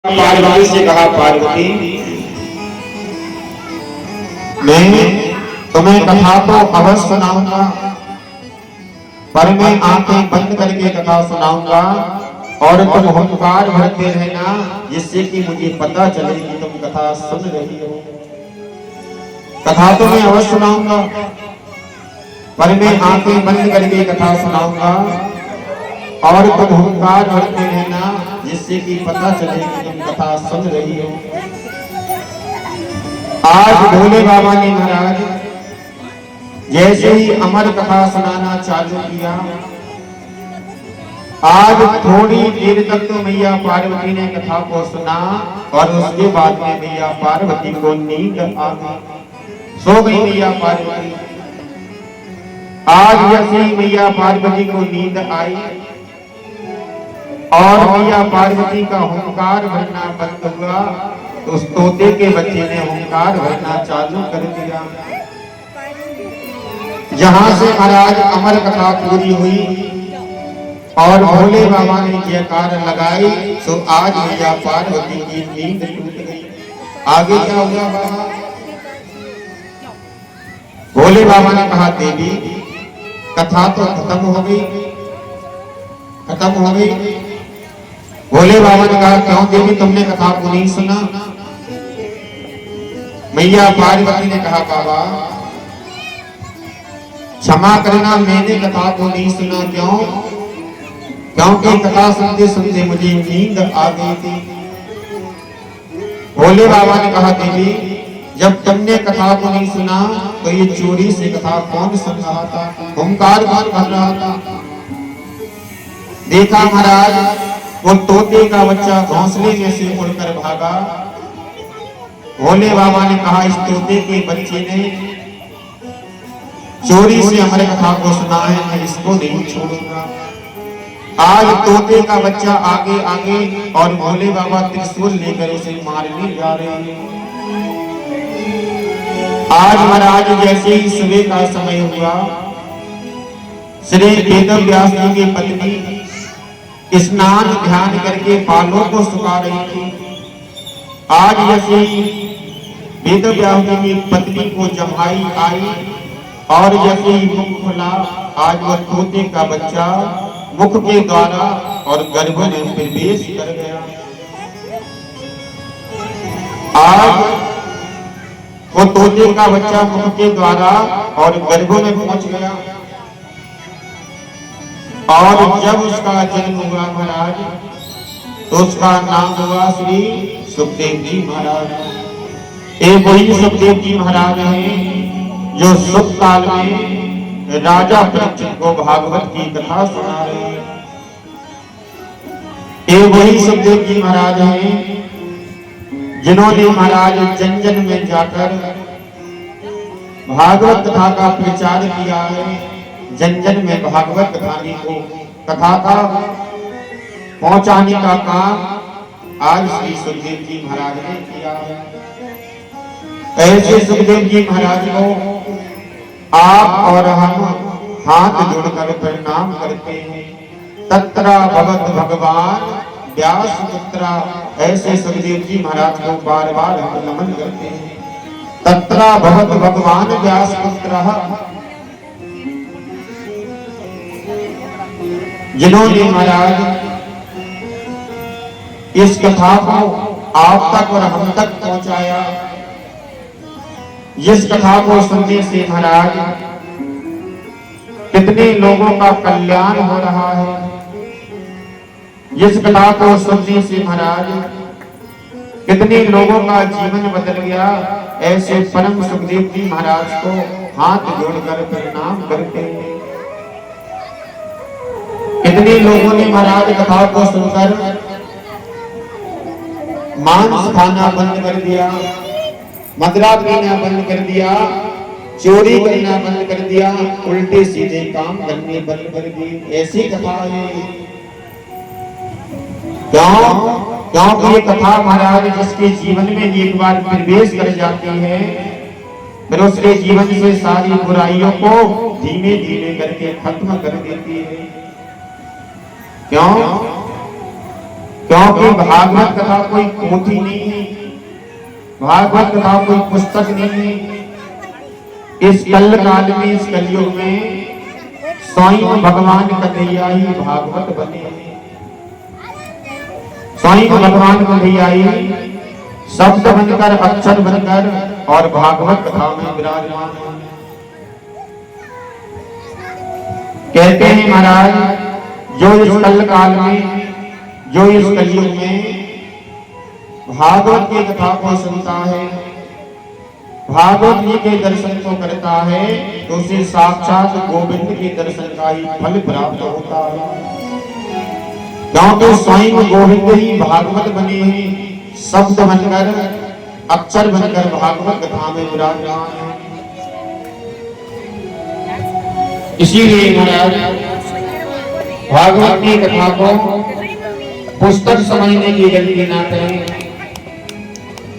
पार्वती से कहा, पार्वती मैं तुम्हें कथा तो अवश्य सुनाऊंगा, पर मैं आंखें बंद करके कथा सुनाऊंगा और तुम हुंकार भरते रहना, जिससे कि मुझे पता चले कि तुम कथा सुन रही हो। कथा तो मैं अवश्य सुनाऊंगा, पर मैं आंखें बंद करके कथा सुनाऊंगा और तुम हुंकार भरते रहना, जिससे कि पता चले कि तुम कथा सुन रही हो। आज भोले बाबा ने महाराज जैसे ही अमर कथा सुनाना चालू किया, आज थोड़ी देर तक तो मैया पार्वती ने कथा को सुना और उसके बाद में मैया पार्वती को नींद आ गई, सो गई मैया पार्वती। आज जैसे ही मैया पार्वती को नींद आई और मैया पार्वती का हुंकार भरना बंद हुआ, तो उस तोते के बच्चे ने हुंकार भरना चालू कर दिया। जहां से महाराज अमर कथा पूरी हुई और भोले बाबा ने जयकार लगाई, तो आज मैया पार्वती की नींद टूट गई। आगे क्या हुआ बाबा? भोले बाबा ने कहा, देवी कथा तो खत्म हो गई, खत्म हो गई। भोले बाबा ने कहा, क्यों देवी तुमने कथा को नहीं सुना? मैया पार्वती ने कहा, बाबा क्षमा करना, मैंने कथा को नहीं सुना। क्यों? क्योंकि कथा सुनते सुनते मुझे नींद आ गई थी। भोले बाबा ने कहा, देवी जब तुमने कथा को नहीं सुना तो ये चोरी से कथा कौन सुन रहा था, हुंकार कौन कर रहा था? देखा महाराज, वो तोते का बच्चा घोंसले में से उड़कर भागा। भोले बाबा ने कहा, इस तोते के बच्चे ने चोरी से हमारे कथा को सुना है, मैं इसको नहीं छोड़ूंगा। आज तोते का बच्चा आगे आगे और भोले बाबा त्रिशूल लेकर उसे मारने जा रहे हैं। आज महाराज जैसे ही सुबह का समय हुआ, श्री वेदव्यास जी की पत्नी स्नान ध्यान करके बालों को सुखा रही थी। आज जैसे ही वेदव्यास जी की पत्नी को जमाई आई और जैसे ही मुख खुला, आज वह तोते का बच्चा मुख के द्वारा और गर्भ में प्रवेश कर गया। आज वो तोते का बच्चा मुख के द्वारा और गर्भ में पहुंच गया और जब उसका जन्म हुआ महाराज, तो उसका नाम हुआ श्री सुखदेव जी महाराज। एक वही सुखदेव जी महाराज हैं जो सुख काल में राजा परीक्षित को भागवत की कथा सुना रहे हैं। एक वही सुखदेव जी महाराज हैं जिन्होंने महाराज जन जन में जाकर भागवत कथा का प्रचार किया है। जन जन में भागवत कथा का पहुंचाने का काम आज श्री सुखदेव जी महाराज ने किया है। ऐसे सुखदेव जी महाराज को आप और हम हाथ जोड़कर प्रणाम करते हैं। तत्रा भगवत भगवान व्यास पुत्रा, ऐसे सुखदेव जी महाराज को बार बार हम नमन करते हैं। तत्रा भगवत भगवान व्यास पुत्र, जिन्होंने महाराज इस कथा को आप तक और हम तक पहुंचाया। जिस कथा को सुनने से महाराज कितने लोगों का कल्याण हो रहा है, जिस कथा को सुनने से महाराज कितने लोगों का जीवन बदल गया, ऐसे परम सुखदेव जी महाराज को हाथ जोड़कर प्रणाम करते हैं। कितने लोगों ने महाराज कथा को सुनकर मांस खाना बंद कर दिया, मदिरा पीना बंद कर दिया, चोरी करना बंद कर दिया, उल्टे सीधे काम करने बंद कर दिए। ऐसी कथा है। क्यों? क्योंकि ये कथा महाराज जिसके जीवन में एक बार प्रवेश कर जाती है, फिर उसके जीवन से सारी बुराइयों को धीमे धीमे करके खत्म कर देती है। क्यों? क्योंकि भागवत कथा कोई पोथी नहीं है, भागवत कथा कोई पुस्तक नहीं है। इस कल काल में, इस कलयुग में स्वयं भगवान कन्हैया ही भागवत बने हैं। स्वयं भगवान कन्हैया ही शब्द बनकर, अक्षर बनकर और भागवत कथा में विराजमान है। कहते हैं महाराज, जो इस कल काल में, जो इस कलयुग में भागवत की कथा को सुनता है, भागवत जी के दर्शन को करता है, तो उसे साक्षात गोविंद के दर्शन का ही फल प्राप्त होता है। क्योंकि स्वयं गोविंद ही भागवत बने हैं, शब्द बनकर, अक्षर बनकर भागवत कथा में विराजमान है। इसीलिए महाराज भागवत की कथा को पुस्तक समझने की गलती ना करें,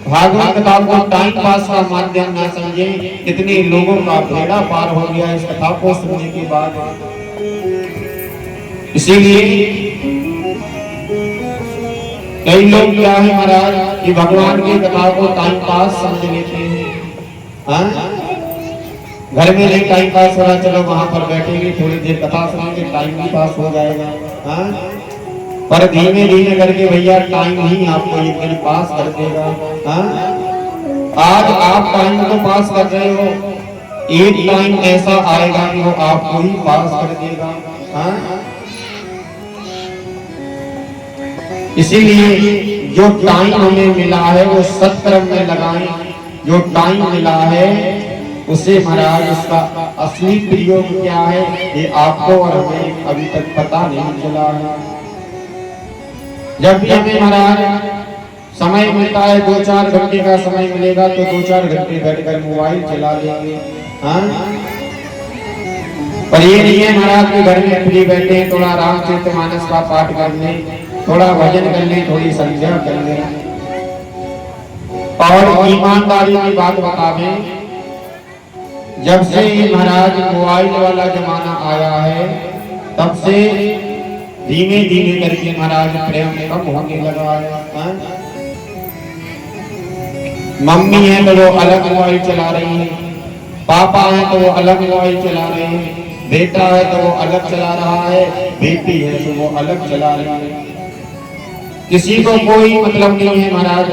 भागवत कथा को टाइम पास का माध्यम ना समझें। कितने लोगों का बेड़ा पार हो गया इस कथा को सुनने के बाद। इसीलिए कई लोग क्या है महाराज कि भगवान की कथा को टाइम पास समझ लेते हैं। हाँ? घर में नहीं टाइम पास हो रहा, चलो वहां पर बैठेंगे, थोड़ी देर कथा सुनेंगे, टाइम भी पास हो जाएगा। हाँ? पर धीमे धीमे करके भैया टाइम ही आपको एक दिन पास कर देगा। हाँ? आज आप टाइम को पास कर रहे हो, एक टाइम ऐसा आएगा कि वो आपको ही पास कर देगा। हाँ? इसीलिए जो टाइम हमें मिला है वो सत्कर्म में लगाएं। जो टाइम मिला है उसे महाराज उसका असली प्रयोग क्या है ये आपको और हमें अभी तक पता नहीं चला है। जब भी हमें महाराज समय मिलता है, 2-4 घंटे का समय मिलेगा तो 2-4 घंटे बैठकर मोबाइल चला लेंगे। हाँ? पर ये नहीं है महाराज के घर में फ्री बैठे, थोड़ा रामचरितमानस का पाठ कर लें, थोड़ा भजन कर लें, थोड़ी संध्या कर लें। और ईमानदारी की बात बतावें, जब से महाराज मोबाइल वाला जमाना आया है तब से धीमे धीमे करके महाराज प्रेम कम होने लगा है। मम्मी है तो वो अलग मोबाइल चला रही है, पापा है तो वो अलग मोबाइल चला रहे हैं, बेटा है तो वो अलग चला रहा है, बेटी है तो वो अलग चला रही है। किसी को कोई मतलब नहीं है महाराज,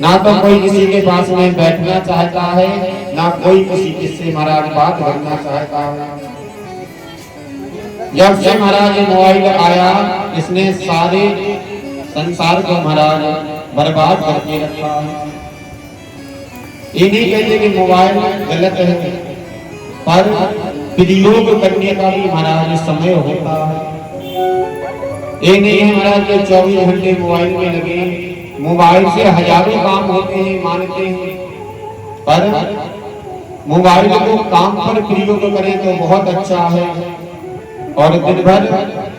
ना तो कोई किसी के पास में बैठना चाहता है, ना कोई किसी से महाराज बात करना चाहता है। जब से महाराज मोबाइल आया इसने सारे संसार को महाराज बर्बाद करके रखा है। ये नहीं कहते कि मोबाइल गलत है, पर प्रयोग करने का भी महाराज समय होता है। ये नहीं है महाराज के 24 घंटे मोबाइल में लगे, मोबाइल से हजारों काम होते हैं मानते हैं, पर मोबाइल को काम पर प्रयोग करें तो बहुत अच्छा है। और दिन भर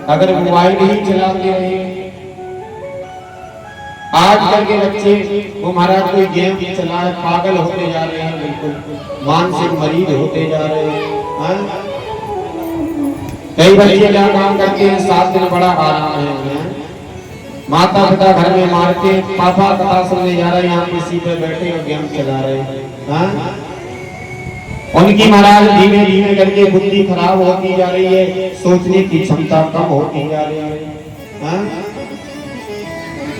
अगर मोबाइल ही चलाते रहे, आजकल के बच्चे वो महाराज कोई गेम चला पागल होते जा रहे हैं, बिल्कुल मानसिक मरीज होते जा रहे हैं। कई बच्चे क्या काम करते हैं, 7 दिन बड़ा आराम है, माता पिता घर में मारते, पापा कथा सुनने जा रहे हैं, यहाँ किसी पे बैठे और गेम चला रहे हैं। उनकी महाराज धीमे धीमे करके बुद्धि खराब होती जा रही है, सोचने की क्षमता कम होती जा रही है।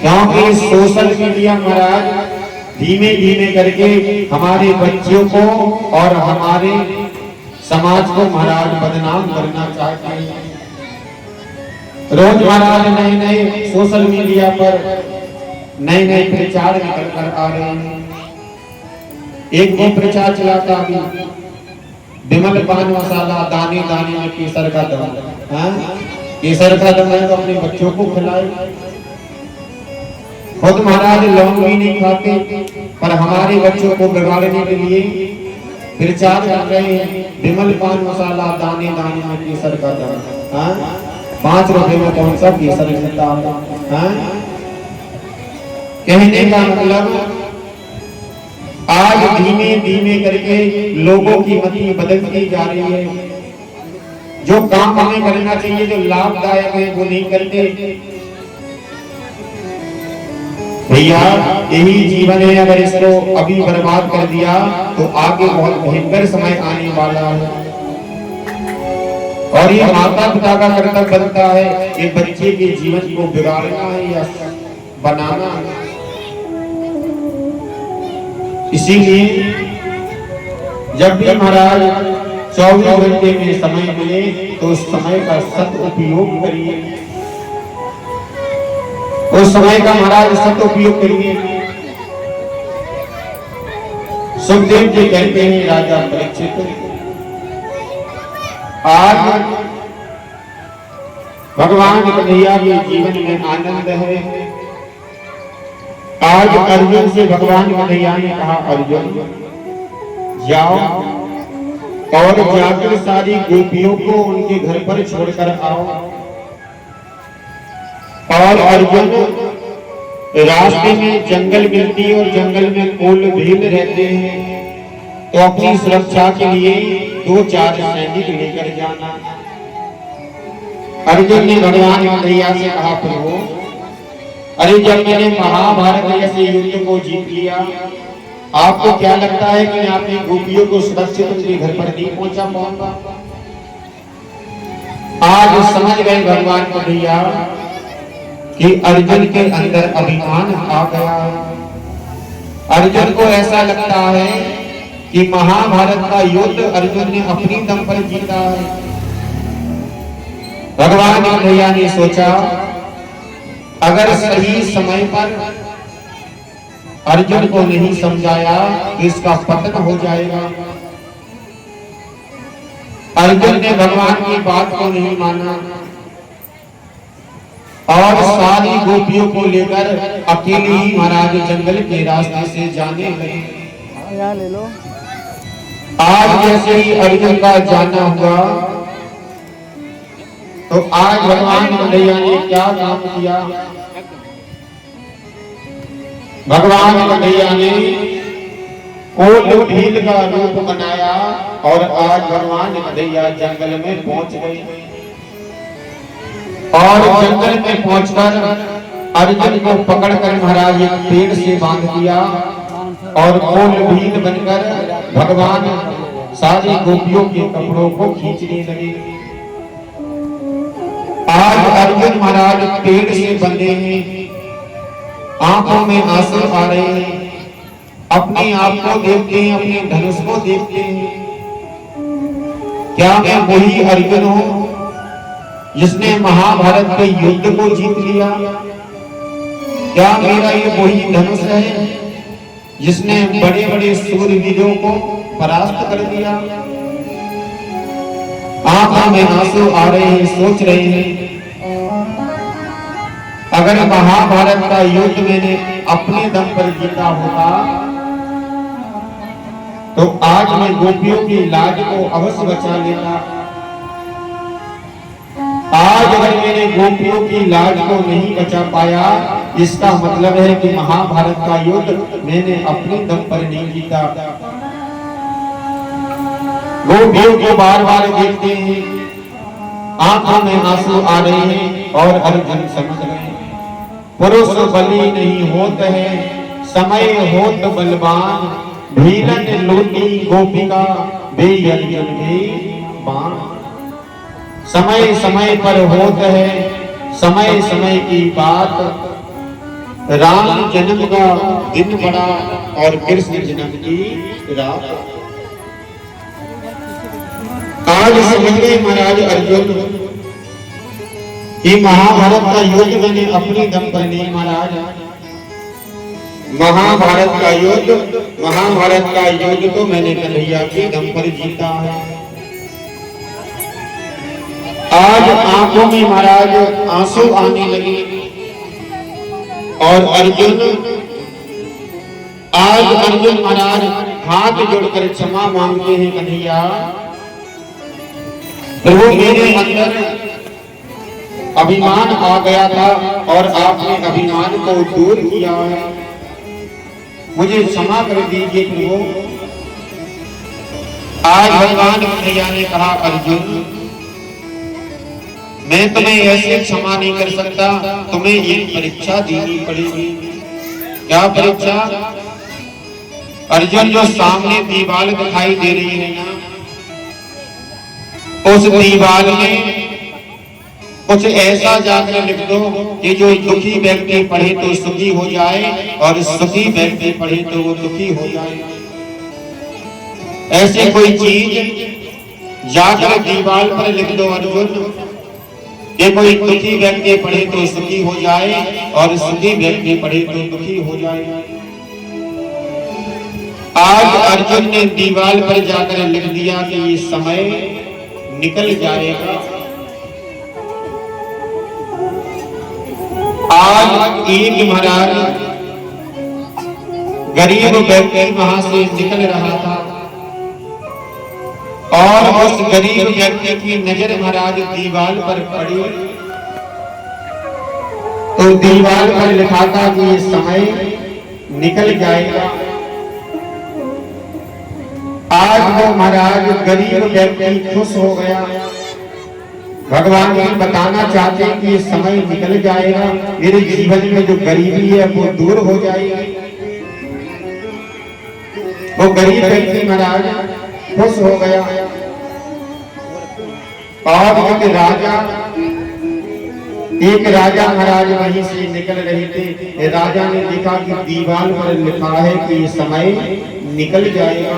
क्योंकि सोशल मीडिया महाराज धीमे धीमे करके हमारे बच्चों को और हमारे समाज को महाराज बदनाम करना चाहते हैं। रोज महाराज नए नए सोशल मीडिया पर नए नए प्रचार निकल कर आ रहे हैं। एक वो प्रचार चलाता अभी, विमल पान मसाला दाने दाने में केसर का दम। केसर का दम है तो अपने बच्चों को खिलाए। खुद महाराज लौंग भी नहीं खाते, पर हमारे बच्चों को बिगाड़ने के लिए प्रचार कर रहे हैं, विमल पान मसाला दाने दाने में केसर का दम। 5 रुपए में कौन सा केसर मिलता है? कहने का मतलब आज धीमे धीमे करके लोगों की मति बदलती जा रही है। जो काम हमें करना चाहिए, जो लाभदायक है, वो नहीं करते। भैया यही जीवन है, अगर इसको अभी बर्बाद कर दिया तो आगे बहुत भयंकर समय आने वाला है। और ये माता पिता का कर्तव्य बनता है कि बच्चे के जीवन को बिगाड़ना है या बनाना है। इसीलिए जब भी महाराज 24 घंटे में समय मिले तो उस समय का सदुपयोग करिए, उस समय का महाराज सदुपयोग करिए। सुखदेव जी कहते हैं राजा परीक्षित, आज भगवान कन्हैया के जीवन में आनंद है। आज अर्जुन से भगवान कन्हैया ने कहा, अर्जुन जाओ और जाकर सारी गोपियों को उनके घर पर छोड़कर आओ। और अर्जुन रास्ते में जंगल मिलती है और जंगल में कोल भील रहते हैं, तो अपनी सुरक्षा के लिए 2-4 सैनिक लेकर जाना। अर्जुन ने भगवान कन्हैया से कहा, प्रभु अरे जब मैंने महाभारत जैसे युद्ध को जीत लिया, आपको क्या लगता है कि मैं अपनी गोपियों को सुरक्षित उनके घर पर नहीं पहुंचा पाऊंगा? आज समझ गए भगवान कन्हैया कि अर्जुन के अंदर अभिमान आ गया। अर्जुन को ऐसा लगता है कि महाभारत का युद्ध अर्जुन ने अपनी दम पर जीता है। भगवान कन्हैया ने सोचा, अगर सही समय पर अर्जुन को नहीं समझाया तो इसका पतन हो जाएगा। अर्जुन ने भगवान की बात को नहीं माना और सारी गोपियों को लेकर अकेले ही महाराज जंगल के रास्ते से जाने लगे। ले लो। आज जैसे ही अर्जुन का जाना हुआ तो आज भगवान कन्हैया ने क्या काम किया? भगवान कन्हैया ने कोल भील का रूप बनाया और आज भगवान कन्हैया जंगल में पहुंच गए। और जंगल में पहुंचकर अर्जुन को पकड़कर महाराज एक पेड़ से बांध दिया और कोल भील बनकर भगवान सारी गोपियों के कपड़ों को खींचने लगे। आज अर्जुन महाराज पेड़ से बंधे हैं, आंखों में आंसू आ रहे हैं, अपने आप को देखते हैं, अपने धनुष को देखते हैं। क्या मैं वही अर्जुन हूं जिसने महाभारत के युद्ध को जीत लिया? क्या मेरा ये वही धनुष है जिसने बड़े बड़े शूरवीरों को परास्त कर दिया? आंखों में आंसू आ रहे हैं, सोच रहे हैं, अगर महाभारत का युद्ध मैंने अपने दम पर जीता होता तो आज मैं गोपियों की लाज को अवश्य बचा लेता। आज अगर मैंने गोपियों की लाज को नहीं बचा पाया, इसका मतलब है कि महाभारत का युद्ध मैंने अपने दम पर नहीं जीता। गोपियों को बार बार देखते हैं, आंखों में आंसू आ रहे हैं और अर्जुन समझ गए, पुरुष बली नहीं होत है, समय होत बलवान, भीलन लोटी गोपिका बेअर्जुन बे बाण। समय समय पर होत है, समय समय की बात, राम जन्म का दिन बड़ा और कृष्ण जन्म की रात। आज समझ गए महाराज अर्जुन कि महाभारत का युद्ध मैंने अपनी दम पर नहीं, महाराज महाभारत का युद्ध तो मैंने कन्हैया के दम पर जीता है। आज आंखों में महाराज आंसू आने लगे और अर्जुन महाराज हाथ जोड़कर क्षमा मांगते हैं, कन्हैया प्रभु मेरे अंदर अभिमान आ गया था और आपने अभिमान को दूर किया है, मुझे क्षमा कर दीजिए प्रभु। आज भगवान कन्हैया ने कहा, अर्जुन मैं तुम्हें ऐसे क्षमा नहीं कर सकता, तुम्हें एक परीक्षा देनी पड़ेगी। क्या परीक्षा? अर्जुन, जो सामने दीवार दिखाई दे रही है ना, उस दीवार में कुछ ऐसा जाकर लिख दो कि जो दुखी व्यक्ति पढ़े तो सुखी हो जाए और सुखी व्यक्ति पढ़े तो वो दुखी हो जाए। ऐसी कोई चीज जाकर दीवार पर लिख दो अर्जुन, कि कोई दुखी व्यक्ति पढ़े तो सुखी हो जाए और सुखी व्यक्ति पढ़े तो दुखी हो जाए। आज अर्जुन ने दीवार पर जाकर लिख दिया कि ये समय निकल जाएगा। आज एक महाराज गरीब व्यक्ति वहां से निकल रहा था और उस गरीब व्यक्ति की नजर महाराज दीवार पर पड़ी, तो दीवार पर लिखा था कि ये समय निकल जाएगा। आज वो महाराज गरीब व्यक्ति खुश हो गया। भगवान जी बताना चाहते हैं कि ये समय निकल जाएगा, मेरे जीवन में जो गरीबी है वो दूर हो जाएगी। वो गरीब व्यक्ति महाराज खुश हो गया। और एक राजा महाराज वहीं से निकल रहे थे। राजा ने देखा कि दीवार पर लिखा है कि ये समय निकल जाएगा।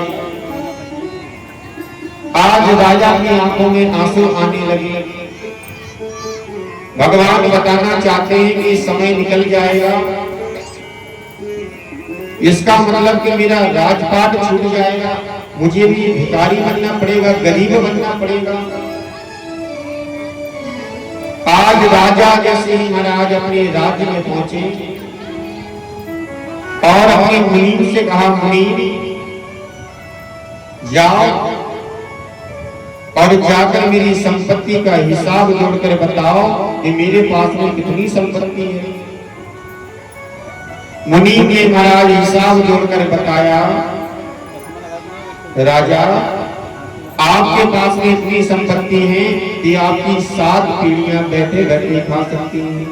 आज राजा की आंखों में आंसू आने लगे। भगवान बताना चाहते हैं कि समय निकल जाएगा, इसका मतलब कि मेरा राजपाट छूट जाएगा, मुझे भी भिखारी बनना पड़ेगा, गरीब बनना पड़ेगा। आज राजा जैसे ही महाराज अपने राज्य में पहुंचे और अपने मुनीम से कहा, मुनीम जाओ और जाकर मेरी संपत्ति का हिसाब जोड़कर बताओ कि मेरे पास में कितनी संपत्ति है। मुनि ने महाराज हिसाब जोड़कर बताया, राजा आपके पास में इतनी संपत्ति है कि आपकी 7 पीढ़ियां बैठे बैठे खा सकती हैं।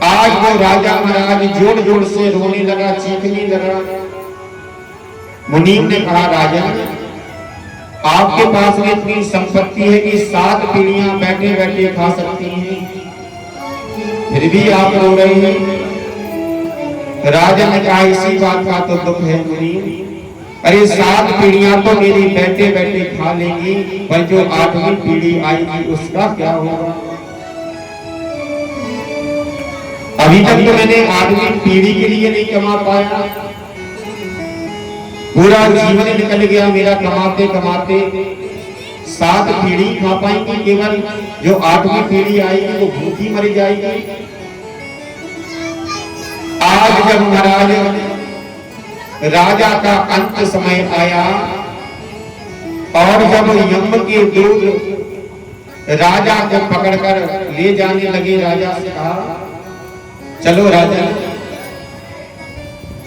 आज वो राजा महाराज जोड़ जोड़ से रोने लगा, चीखने लगा। मुनीम ने कहा, राजा आपके पास में इतनी संपत्ति है कि 7 पीढ़ियां बैठे बैठे खा सकती हैं, फिर भी आप रो रहे हैं। राजा ने कहा, इसी बात का तो दुख है मुनीम। अरे 7 पीढ़ियां तो मेरी बैठे बैठे खा लेंगी, पर जो 8वीं पीढ़ी आएगी उसका क्या होगा? अभी तक तो मैंने 8वीं पीढ़ी के लिए नहीं कमा पाया, पूरा जीवन निकल गया मेरा कमाते कमाते। 7 पीढ़ी खा पाएंगे, केवल जो 8वीं पीढ़ी आएगी वो भूखी मर जाएगी। आज जब महाराज राजा का अंत समय आया और जब यम के दूत राजा को पकड़कर ले जाने लगे, राजा से कहा, चलो राजा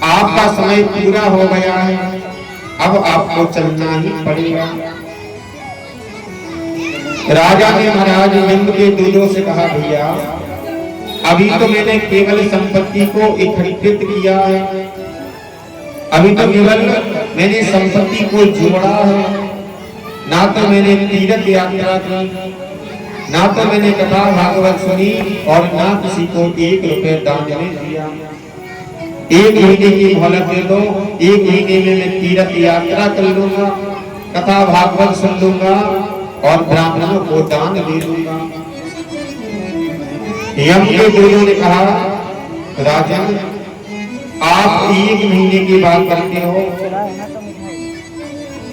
आपका समय पूरा हो गया है, अब आपको चलना ही पड़ेगा। राजा ने महाराज यम के दूतों से कहा, भैया अभी तो मैंने केवल संपत्ति को एकत्रित किया है, अभी तो केवल मैंने संपत्ति को जोड़ा है, ना तो मैंने तीर्थ यात्रा की, ना तो मैंने कथा भागवत सुनी और ना किसी को 1 रुपए दान में दिया। 1 महीने की मोहलत दे दो, 1 महीने में मैं तीर्थ यात्रा कर लूंगा, कथा भागवत सुन लूंगा और ब्राह्मणों को दान दे दूंगा। यम के गुरुओं ने कहा, राजन आप 1 महीने की बात करते हो,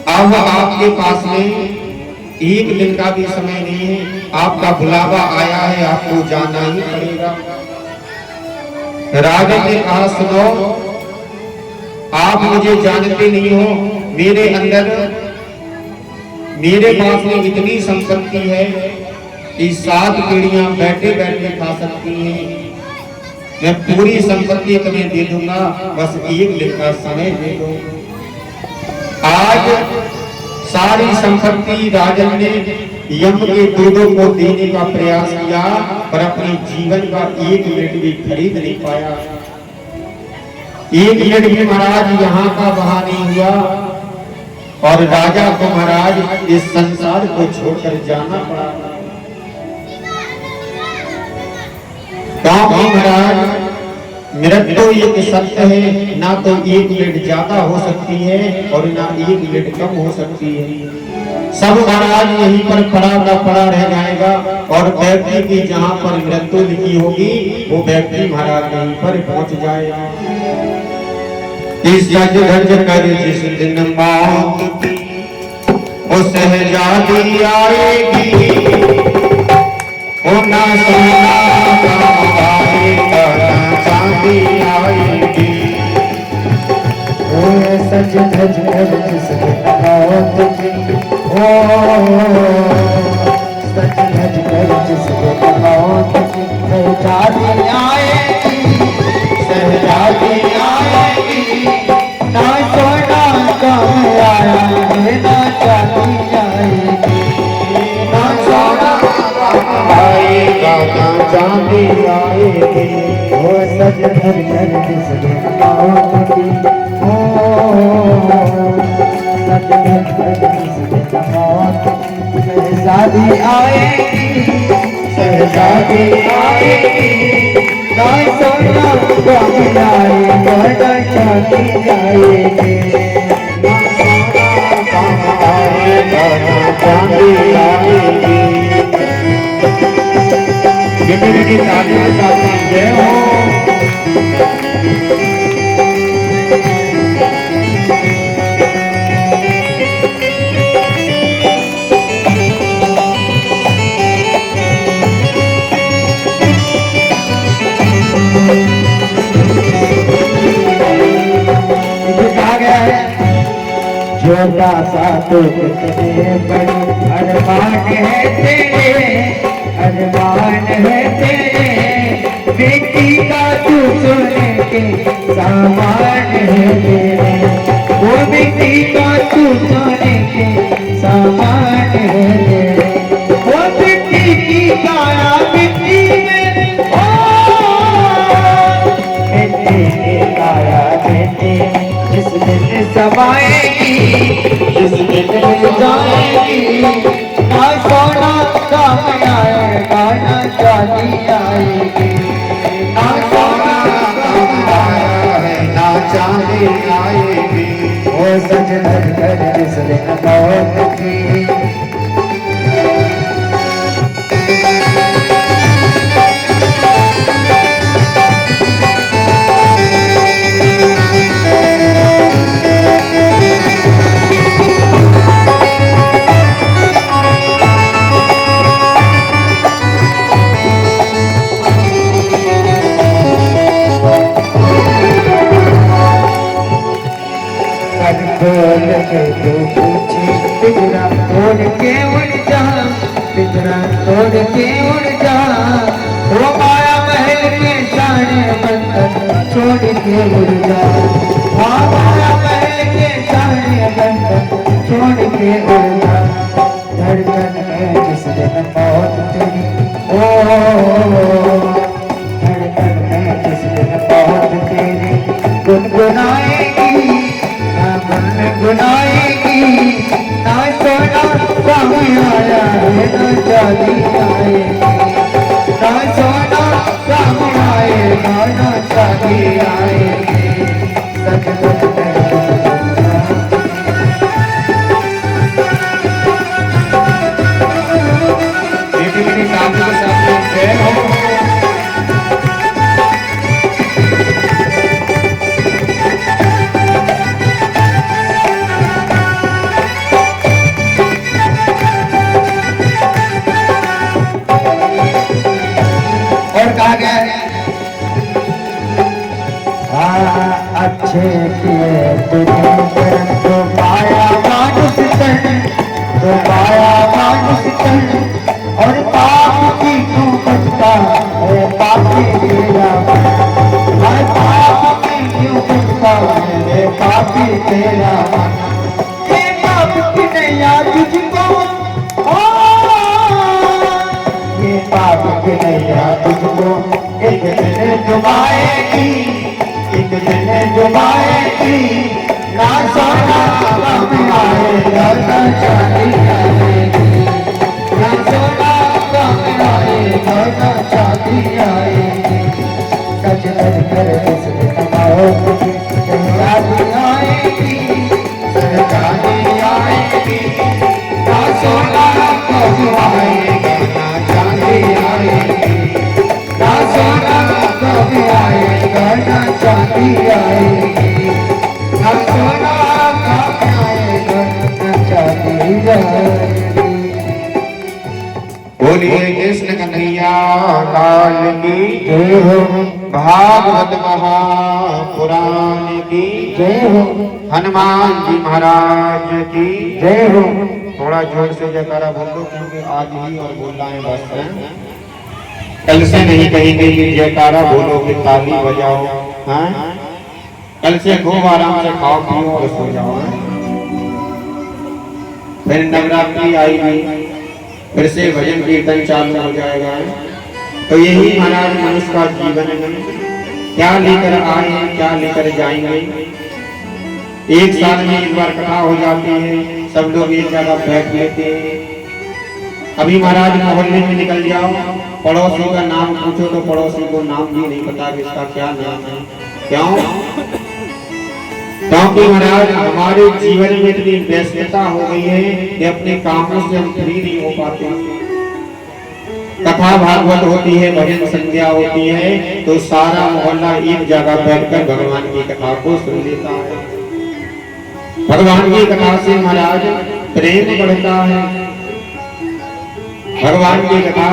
अब आपके पास में 1 दिन का भी समय नहीं है, आपका बुलावा आया है, आपको जाना ही पड़ेगा। राजा ने कहा, सुनो आप मुझे जानते नहीं हो, मेरे पास में इतनी संपत्ति है कि 7 पीढ़ियां बैठे बैठे खा सकती हैं, मैं पूरी संपत्ति तुम्हें दे दूंगा, बस 1 दिन का समय दे दो। आज सारी संपत्ति राजन ने यम के दूतों को देने का प्रयास किया, पर अपने जीवन का 1 मिनट भी खरीद नहीं पाया। एक लड़की महाराज यहाँ का बहा नहीं हुआ और राजा को महाराज इस संसार को छोड़कर जाना पड़ा। क्योंकि महाराज मृत्यु एक सत्य है, ना तो एक मिनट ज्यादा हो सकती है और ना एक मिनट कम हो सकती है। सब महाराज यहीं पर पड़ा रह जाएगा और व्यक्ति की जहाँ पर मृत्यु लिखी होगी वो व्यक्ति महाराज यहीं पर पहुंच जाएगा। इस जज धज कर जिस दिन मौत वो सहजादी आएगी, वो ना सोना आएगा ना चांदी आएगी। वो सज धज कर जिस दिन मौत की, ओ सज धज कर जिस दिन मौत की सहजादी आएगी, सहजादी आएगी। ना सोना कम आएगी ना चांदी आएगी, ना सोना कम आएगा ना चांदी आएगी। वो सज धज कर जिस दिन मौत की, ओ सज धज कर जिस दिन मौत की सहजादी आएगी, सहजादी आएगी। ना सोना कम आएगा ना चांदी आएगी, ना सोना कम आएगा ना चांदी आएगी। गिनती ताली के साथ जय हो। छोटा सा तो कितने बड़े अरमान है तेरे, अरमान है तेरे। बेटी का तू सोने के सामान है तेरे, वो बेटी का तू सोने के सामान है तेरे। वो बेटी की काया मिट्टी में, ओ मिट्टी की काया मिट्टी में जिस दिन समाएगी, जिस दिन जाएगी। ना सोना कम आएगा ना चांदी आएगी, ना सोना कम आया है ना चांदी आएगी। वो सज धज कर जिस दिन मौत की। बोल के तो पूछी पिंजरा तोड़ के उड़ जा, पिंजरा तोड़ के उड़ जा। वो माया महल के सारे बंधन छोड़ के उड़ जा, हाँ माया महल के सारे बंधन छोड़ के उड़ जा। धड़कन में जिस दिन मौत तेरी, ओ धड़कन में जिस दिन मौत तेरी गुनगुनाएगी, गुनाएगी। ना सोना कम आया है ना चांदी आएगी, ना सोना कम आएगा ना चांदी आएगी। सच सच मेरी शादी के साथ जय हो। कहा गया है अच्छे किए तुझे कर्म तो पाया मानुष तन, तो पाया मानुष तन। और पाप की तू बचता है पापी तेरा मन, हर पाप की क्यों बचता है पापी तेरा मन। ये पाप की नैया तुझको, ये पाप की नैया तुझको एक दिन डुबाएगी, एक जितने जुबाएगी, ना सोना कम आएगा ना चांदी आएगी, ना सोना कम आएगा ना चांदी आएगी। सच सच कर जिसने कमाओगी, चांदी आएगी, चांदी आएगी, ना सोना कम आएगा ना चांदी आएगी, ना सोना कम आएगा ना चांदी आएगी, ना सोना कम आएगा ना चांदी आएगी। बोलिए कृष्ण कन्हैया लाल की जय हो, भागवत महापुराण की जय हो, हनुमान जी महाराज की जय हो। थोड़ा जोर से जयकारा बोल दो, क्योंकि आज ही और बोलना है बस है। कल से नहीं कहेंगे कि जयकारा बोलो कि ताली बजाओ, हैं? कल से खूब आराम से खाओ पियो और सो जाओ। फिर नवरात्रि आएगी, फिर से भजन कीर्तन चालू हो जाएगा। तो यही महाराज मनुष्य का जीवन है, क्या लेकर आए क्या लेकर जाएंगे। एक साल में एक बार कथा हो जाती है, सब लोग एक जगह बैठ लेते हैं। अभी महाराज मोहल्ले में निकल जाओ, पड़ोसी का नाम पूछो तो पड़ोसी को नाम भी नहीं पता कि इसका क्या नाम है। क्यों? क्योंकि महाराज हमारे जीवन में इतनी व्यस्तता हो गई है कि अपने कामों से हम फ्री नहीं हो पाते। कथा भागवत होती है, भजन संध्या होती है, तो सारा मोहल्ला एक जगह बैठकर भगवान की कथा को सुन लेता है। भगवान की कथा से महाराज प्रेम बढ़ता है, भगवान की कथा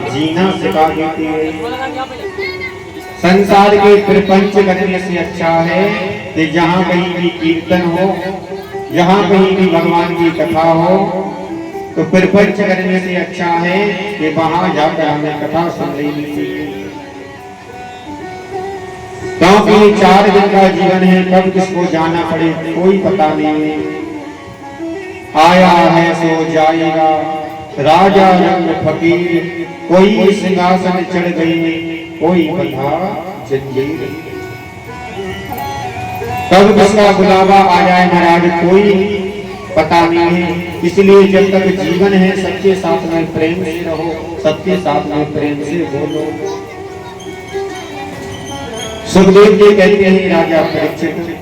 जीना सिखा देती है। संसार के प्रपंच करने से अच्छा है कि जहाँ कहीं भी कीर्तन हो, जहाँ कहीं भी भगवान की कथा हो, तो प्रपंच करने से अच्छा है कि वहां जाकर हमें कथा सुन लेनी चाहिए। क्योंकि 4 दिन का जीवन है, कब किसको जाना पड़े कोई पता नहीं है। आया है सो जाएगा, राजा रंग फकीर, कोई सिंहासन चढ़ गई, कोई बंधा जंजीर। कब किसका बुलावा आ जाए महाराज कोई पता नहीं है। इसलिए जब तक जीवन है सबके साथ में प्रेम से रहो, सबके साथ में प्रेम से बोलो। सुखदेव जी कहते हैं राजा परीक्षित,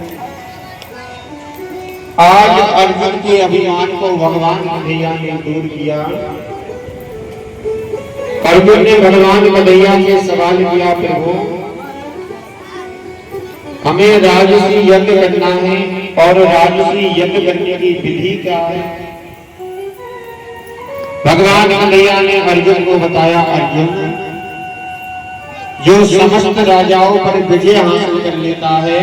आज अर्जुन के अभिमान को भगवान कन्हैया ने दूर किया। अर्जुन ने भगवान कन्हैया से सवाल किया, प्रभु हमें राजसी यज्ञ करना है और राजसी यज्ञ करने की विधि क्या है। भगवान कन्हैया ने अर्जुन को बताया, अर्जुन जो समस्त राजाओं पर विजय हासिल कर लेता है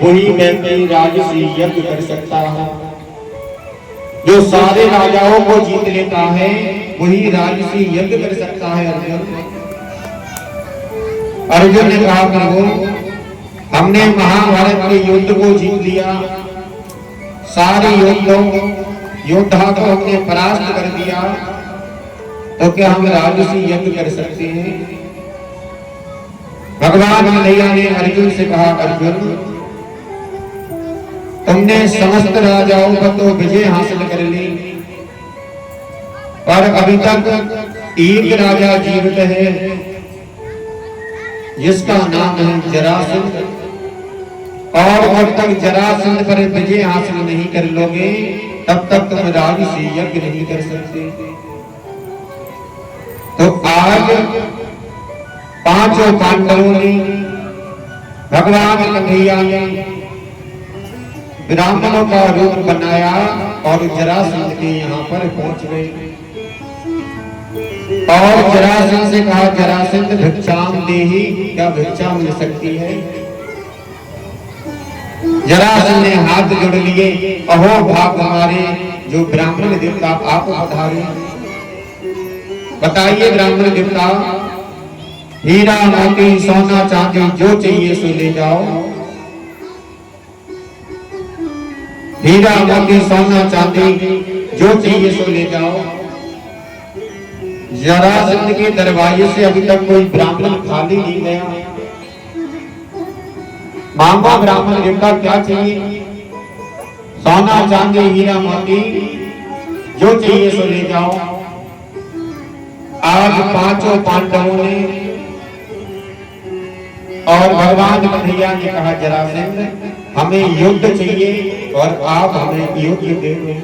वही व्यक्ति राजसी यज्ञ कर सकता है। जो सारे राजाओं को जीत लेता है वही राजसी यज्ञ कर सकता है। अर्जुन ने कहा, प्रभु हमने महाभारत के युद्ध को जीत लिया, सारे योद्धा को हमने परास्त कर दिया, तो क्या हम राजसी यज्ञ कर सकते हैं? भगवान कन्हैया ने अर्जुन से कहा, अर्जुन तुमने समस्त राजाओं पर तो विजय हासिल कर ली, पर अभी तक एक राजा जीवित है जिसका नाम है जरासंध, और जब तक जरासंध पर विजय हासिल नहीं कर लोगे तब तक तुम राजसी यज्ञ नहीं कर सकते। तो आज 5 पांडवों ने, भगवान कन्हैया ने ब्राह्मणों का रूप बनाया और जरासंध के यहाँ पर पहुंच गए और जरासंध से कहा, जरासंध भिक्षाम देहि, क्या भिक्षा मिल सकती है? जरासंध ने हाथ जोड़ लिए, अहो भाग हमारे जो ब्राह्मण देवता आप पधारे। बताइए ब्राह्मण देवता, हीरा मोती सोना चांदी जो चाहिए सो ले जाओ। हीरा मोती सोना चांदी जो चाहिए सो ले जाओ। जरासंध के दरवाजे से अभी तक कोई ब्राह्मण खाली नहीं गया। मांगो ब्राह्मण देवता क्या चाहिए? सोना चांदी हीरा मोती जो चाहिए सो ले जाओ। आज पांचों पांडवों ने और भगवान कन्हैया ने कहा जरासंध हमें युद्ध चाहिए और आप हमें युद्ध दे दो।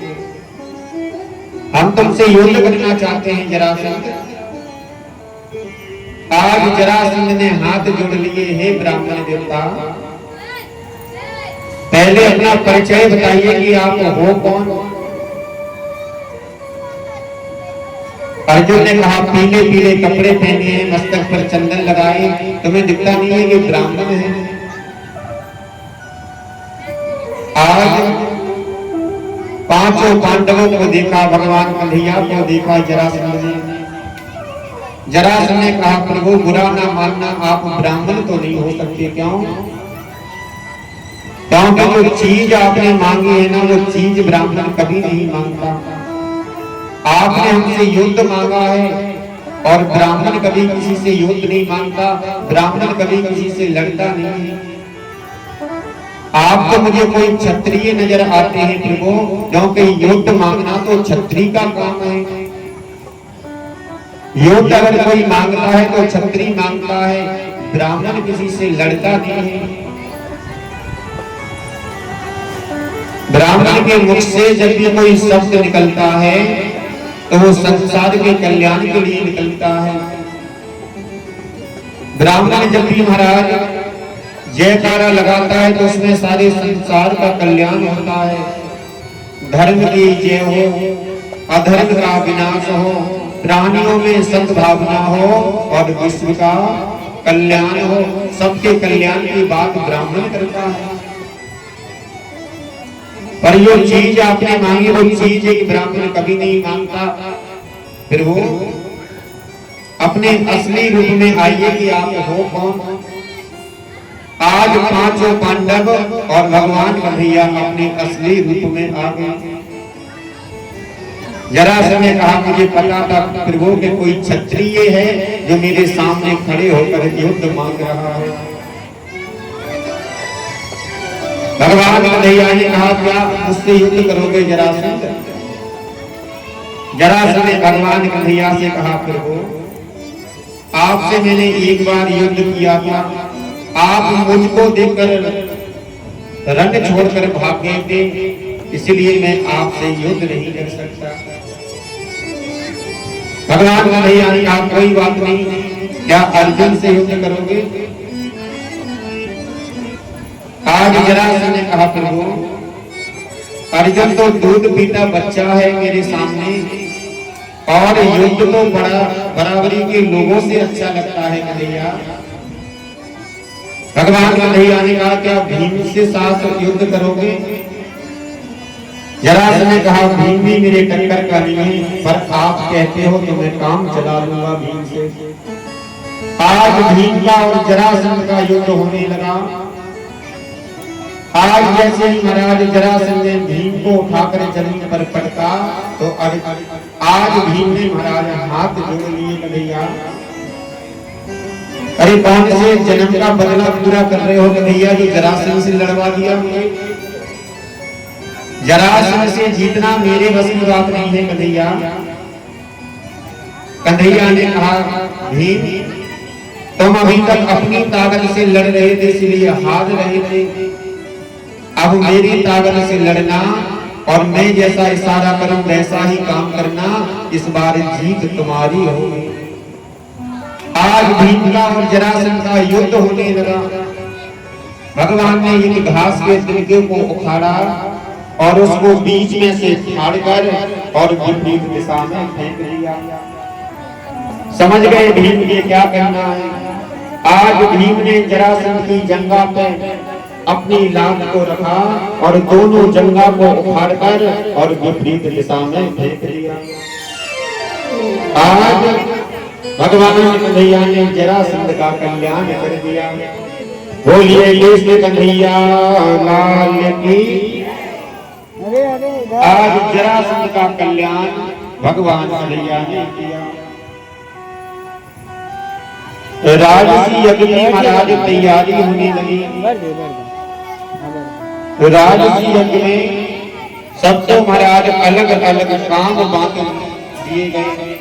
हम तुमसे युद्ध करना चाहते हैं जरासंध। आज जरासंध ने हाथ जोड़ लिए, हे ब्राह्मण देवता पहले अपना परिचय बताइए कि आप हो कौन? अर्जुन ने कहा पीले पीले कपड़े पहने हैं, मस्तक पर चंदन लगाए, तुम्हें दिखता नहीं है कि ब्राह्मण है? आज पांचों पांडवों को देखा, भगवान कन्हैया को देखा जरासंध ने। जरासंध ने कहा प्रभु बुरा ना मानना, आप ब्राह्मण तो नहीं हो सकते। क्यों? क्योंकि जो चीज आपने मांगी है ना, वो चीज ब्राह्मण कभी नहीं मांगता। आपने हमसे युद्ध मांगा है और ब्राह्मण कभी किसी से युद्ध नहीं मांगता, ब्राह्मण कभी किसी से लड़ता नहीं है। आप तो मुझे कोई क्षत्रिय नजर आते हैं प्रभु, क्योंकि युद्ध मांगना तो क्षत्रिय का काम है। युद्ध अगर कोई मांगता है तो क्षत्रिय मांगता है, ब्राह्मण किसी से लड़ता नहीं है। ब्राह्मण के मुख से जब भी कोई शब्द निकलता है तो वो संसार के कल्याण के लिए निकलता है। ब्राह्मण जब भी महाराज जयकारा लगाता है तो उसमें सारे संसार का कल्याण होता है। धर्म की जय हो, अधर्म का विनाश हो, प्राणियों में सद्भावना हो और विश्व का कल्याण हो। सबके कल्याण की बात ब्राह्मण करता है। पर ये चीज आपने मांगी वो चीज एक ब्राह्मण कभी नहीं मांगता। फिर वो अपने असली रूप में आइए कि आप हो कौन? आज पांचों पांडव और भगवान कन्हैया अपने असली रूप में आ गए। जरासंध ने कहा मुझे पता था प्रभु के कोई क्षत्रिय है जो मेरे सामने खड़े होकर युद्ध मांग रहा है। भगवान कन्हैया ने कहा क्या मुझसे युद्ध करोगे जरासंध? जरासंध ने भगवान कन्हैया से कहा प्रभु आपसे मैंने एक बार युद्ध किया था, आप मुझको देखकर रण छोड़कर भाग गए थे, इसलिए मैं आपसे युद्ध नहीं कर सकता। भगवान कन्हैया ने कहा कोई बात नहीं, क्या अर्जुन से युद्ध करोगे? आज जरासंध ने कहा प्रभु अर्जुन तो दूध पीता बच्चा है मेरे सामने, और युद्ध तो बड़ा बराबरी के लोगों से अच्छा लगता है कन्हैया। भगवान कन्हैया ने कहा क्या भीम से साथ युद्ध करोगे? जरासंध ने कहा भीम भी मेरे टक्कर का नहीं है, पर आप कहते हो तो मैं काम चला लूंगा भीम से। आज भीम का और जरासंध का युद्ध होने लगा। आज जैसे ही महाराज जरासंध ने भीम को उठाकर जमीन पर पटका तो आज भीम ने महाराज हाथ जोड़ लिए कन्हैया। अरे कौन से जन्म का बदला पूरा कर रहे हो कन्हैया जो जरासंध से लड़वा दिया मुझे? जरासंध से जीतना मेरे बस की बात नहीं है कन्हैया। कन्हैया ने कहा भीम तुम अभी तक अपनी ताकत से लड़ रहे थे इसलिए हार रहे थे, अब मेरी ताकत से लड़ना और मैं जैसा इशारा करूं वैसा ही काम करना, इस बार जीत तुम्हारी होगी। आज भीम का और जरासंध का युद्ध होने लगा। भगवान ने एक घास के तिनके को उखाड़ा और उसको बीच में से फाड़कर और विपरीत दिशा में फेंक दिया। समझ गए भीम के क्या करना है। आज भीम ने जरासंध की जंगा पे अपनी लात को रखा और दोनों जंगा को उखाड़कर और विपरीत दिशा में फेंक दिया। आज भगवान कन्हैया ने जरासंध का कल्याण कर दिया। बोलिए कृष्ण कन्हैया लाल की। आज जरासंध का कल्याण भगवान कन्हैया ने किया। राजसी यज्ञ की महाराज तैयारी होने लगी। राजसी यज्ञ में सबको महाराज अलग अलग काम बांट दिए गए।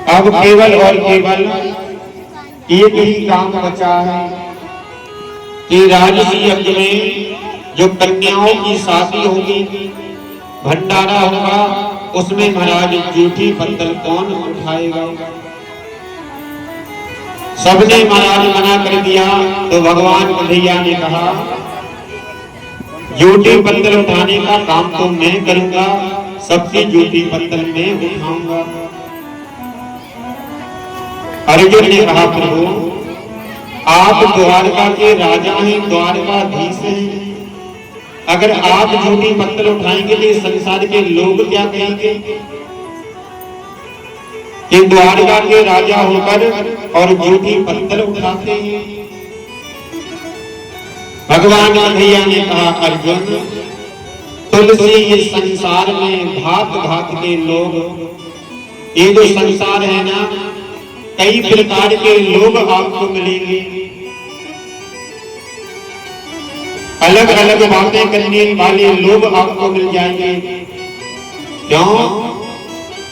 अब केवल और केवल एक ही काम बचा है कि राजसी यज्ञ में जो कन्याओं की शादी होगी, भंडारा होगा, उसमें महाराज जूठी पत्तल कौन उठाएगा। सबने महाराज मना कर दिया तो भगवान कन्हैया ने कहा जूठी पत्तल उठाने का काम तो मैं करूंगा, सबकी जूठी पत्तल मैं उठाऊंगा। अर्जुन ने कहा प्रभु आप द्वारका के राजा हैं, द्वारकाधीश हैं, अगर आप जूठी पत्तल उठाएंगे तो संसार के लोग क्या कहेंगे कि द्वारका के राजा होकर और जूठी पत्तल उठाते हैं। भगवान कन्हैया ने कहा अर्जुन तुलसी इस संसार में भांत भांत के लोग, ये जो संसार है ना, कई प्रकार के लोग आपको मिलेंगे, अलग अलग बातें करने वाले लोग आपको मिल जाएंगे। क्यों?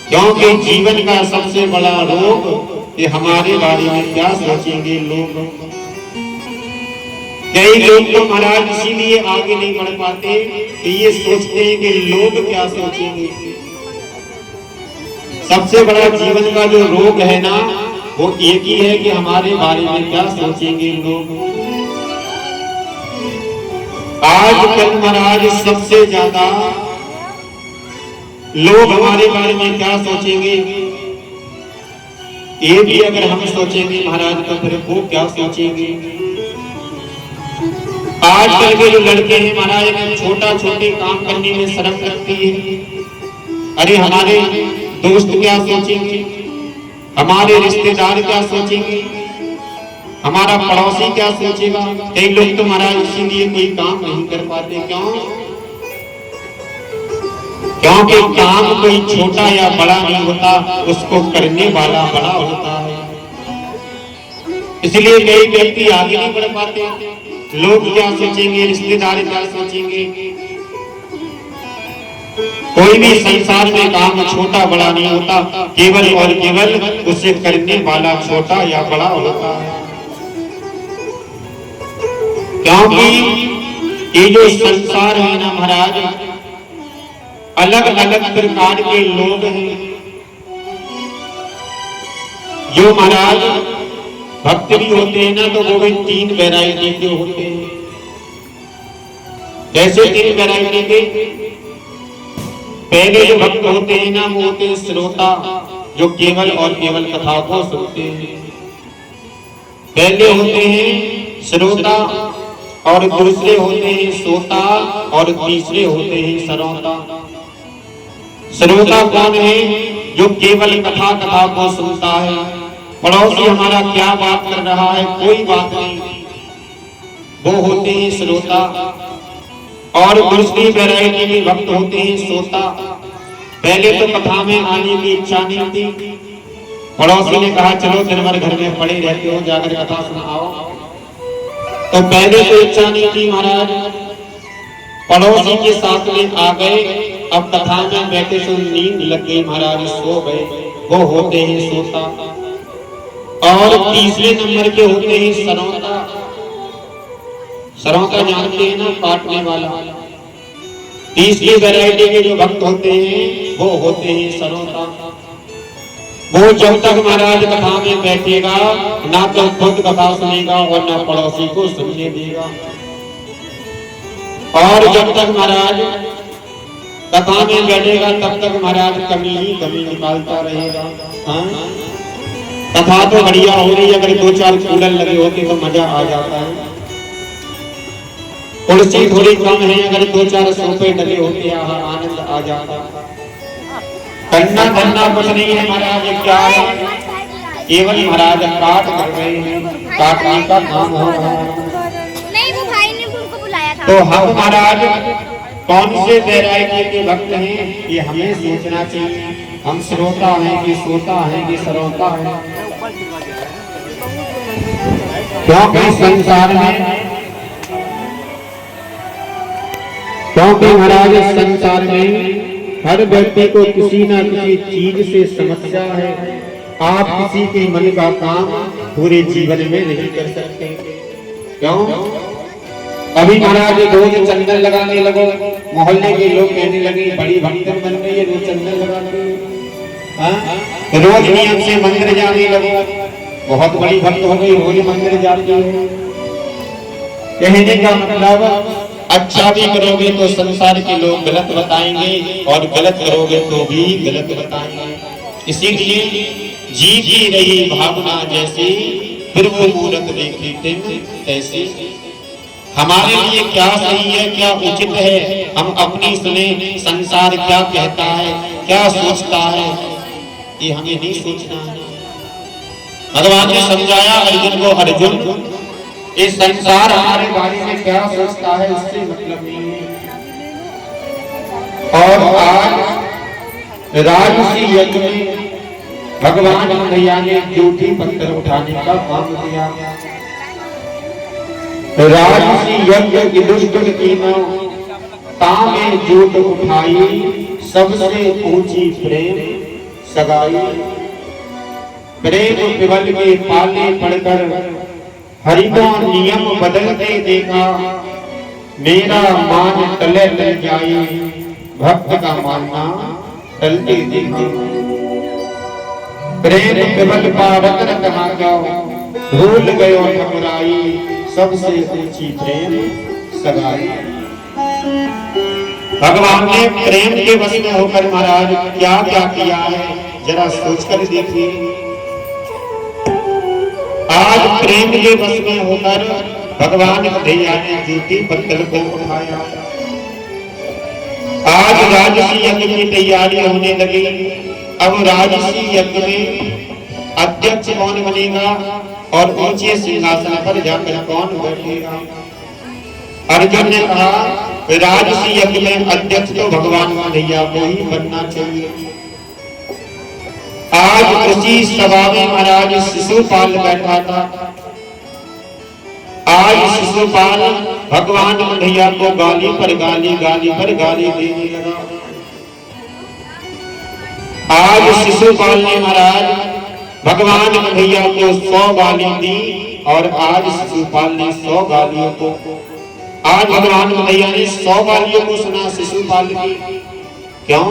क्योंकि जीवन का सबसे बड़ा रोग ये हमारे बारे में क्या सोचेंगे लोग। कई लोग तो महाराज इसीलिए आगे नहीं बढ़ पाते कि ये सोचते हैं कि लोग क्या सोचेंगे। सबसे बड़ा जीवन का जो रोग है ना, वो एक ही है कि हमारे बारे में क्या सोचेंगे लोग। आजकल महाराज सबसे ज्यादा लोग हमारे बारे में क्या सोचेंगे, ये भी अगर हम सोचेंगे महाराज तो फिर वो क्या सोचेंगे। आजकल के जो लड़के हैं महाराज छोटा छोटे काम करने में शर्म लगती है। अरे हमारे दोस्त क्या सोचेंगे, हमारे रिश्तेदार क्या सोचेंगे, हमारा पड़ोसी क्या सोचेगा। कई लोग तो महाराज इसीलिए कोई काम नहीं कर पाते। क्यों? क्योंकि काम कोई छोटा या बड़ा नहीं होता, उसको करने वाला बड़ा होता है। इसलिए कई व्यक्ति आगे नहीं बढ़ पाते। लोग क्या सोचेंगे, रिश्तेदार क्या सोचेंगे। कोई भी संसार में काम छोटा बड़ा नहीं होता, केवल और केवल उसे करने वाला छोटा या बड़ा होता है। क्योंकि ये जो संसार है ना महाराज, अलग अलग प्रकार के लोग हैं। जो महाराज भक्त भी होते हैं ना, तो वो भी 3 वैरायटी के होते हैं। कैसे 3 वैरायटी के? पहले जो भक्त होते हैं ना, वो होते हैं श्रोता, जो केवल और केवल कथा को सुनते हैं। पहले होते हैं श्रोता और दूसरे होते हैं श्रोता और तीसरे होते हैं श्रोता। श्रोता कौन है? जो केवल कथा को सुनता है। पड़ोसी हमारा क्या बात कर रहा है, कोई बात नहीं, वो होते हैं श्रोता। और दूसरी वैरायटी में भक्त होते हैं श्रोता। पहले तो कथा में आने की इच्छा नहीं थी, पड़ोसी ने कहा चलो दिन भर घर में पड़े रहते हो, जाकर कथा सुनाओ। तो पहले तो इच्छा नहीं थी महाराज, पड़ोसी के साथ में आ गए। अब कथा में बैठे तो नींद लग गई महाराज, सो गए, वो होते हैं श्रोता। और तीसरे नंबर के होते हैं श्रोता। श्रोता जानते हैं ना, काटने वाला। तीसरी वैरायटी के जो भक्त होते हैं वो होते हैं श्रोता। वो जब तक महाराज कथा में बैठेगा ना तो खुद कथा सुनेगा और ना पड़ोसी को सुनने देगा। और जब तक महाराज कथा में बैठेगा तब तक महाराज कमी ही कमी निकालता रहेगा। हाँ? कथा तो बढ़िया हो रही है, अगर 2-4 कूलर लगे होते तो मजा आ जाता है। कुर्सी थोड़ी कम है, अगर 2-4 सोफे डले होते आनंद आ जाता। करना धरना कुछ नहीं है महाराज, क्या है केवल महाराज काट कर रहे हैं, काटने का काम हो रहा है। नहीं, वो भाई ने उनको बुलाया था। तो हम महाराज कौन से वैरायटी के भक्त हैं ये हमें सोचना चाहिए। हम श्रोता हैं कि श्रोता हैं कि श्रोता हैं। क्योंकि संसार में, क्योंकि महाराज संसार में हर व्यक्ति को किसी ना किसी चीज से समस्या है। आप किसी के मन का काम पूरे जीवन में नहीं कर सकते। क्यों? अभी महाराज रोज चंदन लगाने लगो, मोहल्ले के लोग कहने लगे बड़ी भक्तन बन गई है, रोज चंदन लगाने लगो। रोज नियम से मंदिर जाने लगो, बहुत बड़ी भक्त हो गई, रोज मंदिर जाती है। कहने का मतलब अच्छा भी करोगे तो संसार के लोग गलत बताएंगे और गलत करोगे तो भी गलत बताएंगे। इसीलिए जी की रही भावना जैसी, फिर वो मूरत देखी तैसी। हमारे लिए क्या सही है, क्या उचित है, हम अपनी सुने। संसार क्या कहता है, क्या सोचता है, ये हमें नहीं सोचना है। भगवान ने समझाया अर्जुन को, अर्जुन ये संसार हमारे बारे में क्या सोचता है उससे मतलब नहीं है। और आज राजसी यज्ञ में भगवान कन्हैया ने जूठी पत्थर उठाने का मांग दिया। राजसी यज्ञ की दुष्ट तीनों तामे जूट उठाई, सबसे ऊंची प्रेम सगाई। प्रेम विबल के पाले पड़कर हरिका नियम बदलते देखा, मेरा मान टले टल जाए, भक्त का मानना टलते देखा। प्रेम विबल पारत कहा जाओ, भूल गयो ठकुराई, सबसे ऊंची प्रेम सगाई। भगवान ने प्रेम के वश में होकर महाराज क्या क्या किया है जरा सोचकर देखिए। आज प्रेम के वश में होकर भगवान कन्हैया ने जूठी पत्थर को उठाया। आज राजसी यज्ञ की तैयारी होने लगी। अब राजसी यज्ञ में अध्यक्ष कौन बनेगा और ऊंचे सिंहासन पर जाकर कौन बैठेगा। अर्जुन ने कहा राजसी यज्ञ में अध्यक्ष तो भगवान कन्हैया को ही बनना चाहिए। आज उसी सभा में महाराज शिशुपाल बैठा था। आज शिशुपाल भगवान कन्हैया को गाली पर गाली, गाली पर गाली देने लगा। आज शिशुपाल ने महाराज भगवान कन्हैया को 100 गाली दी और आज शिशुपाल ने 100 गालियों को, आज भगवान कन्हैया ने 100 गालियों को सुना शिशुपाल की। क्यों?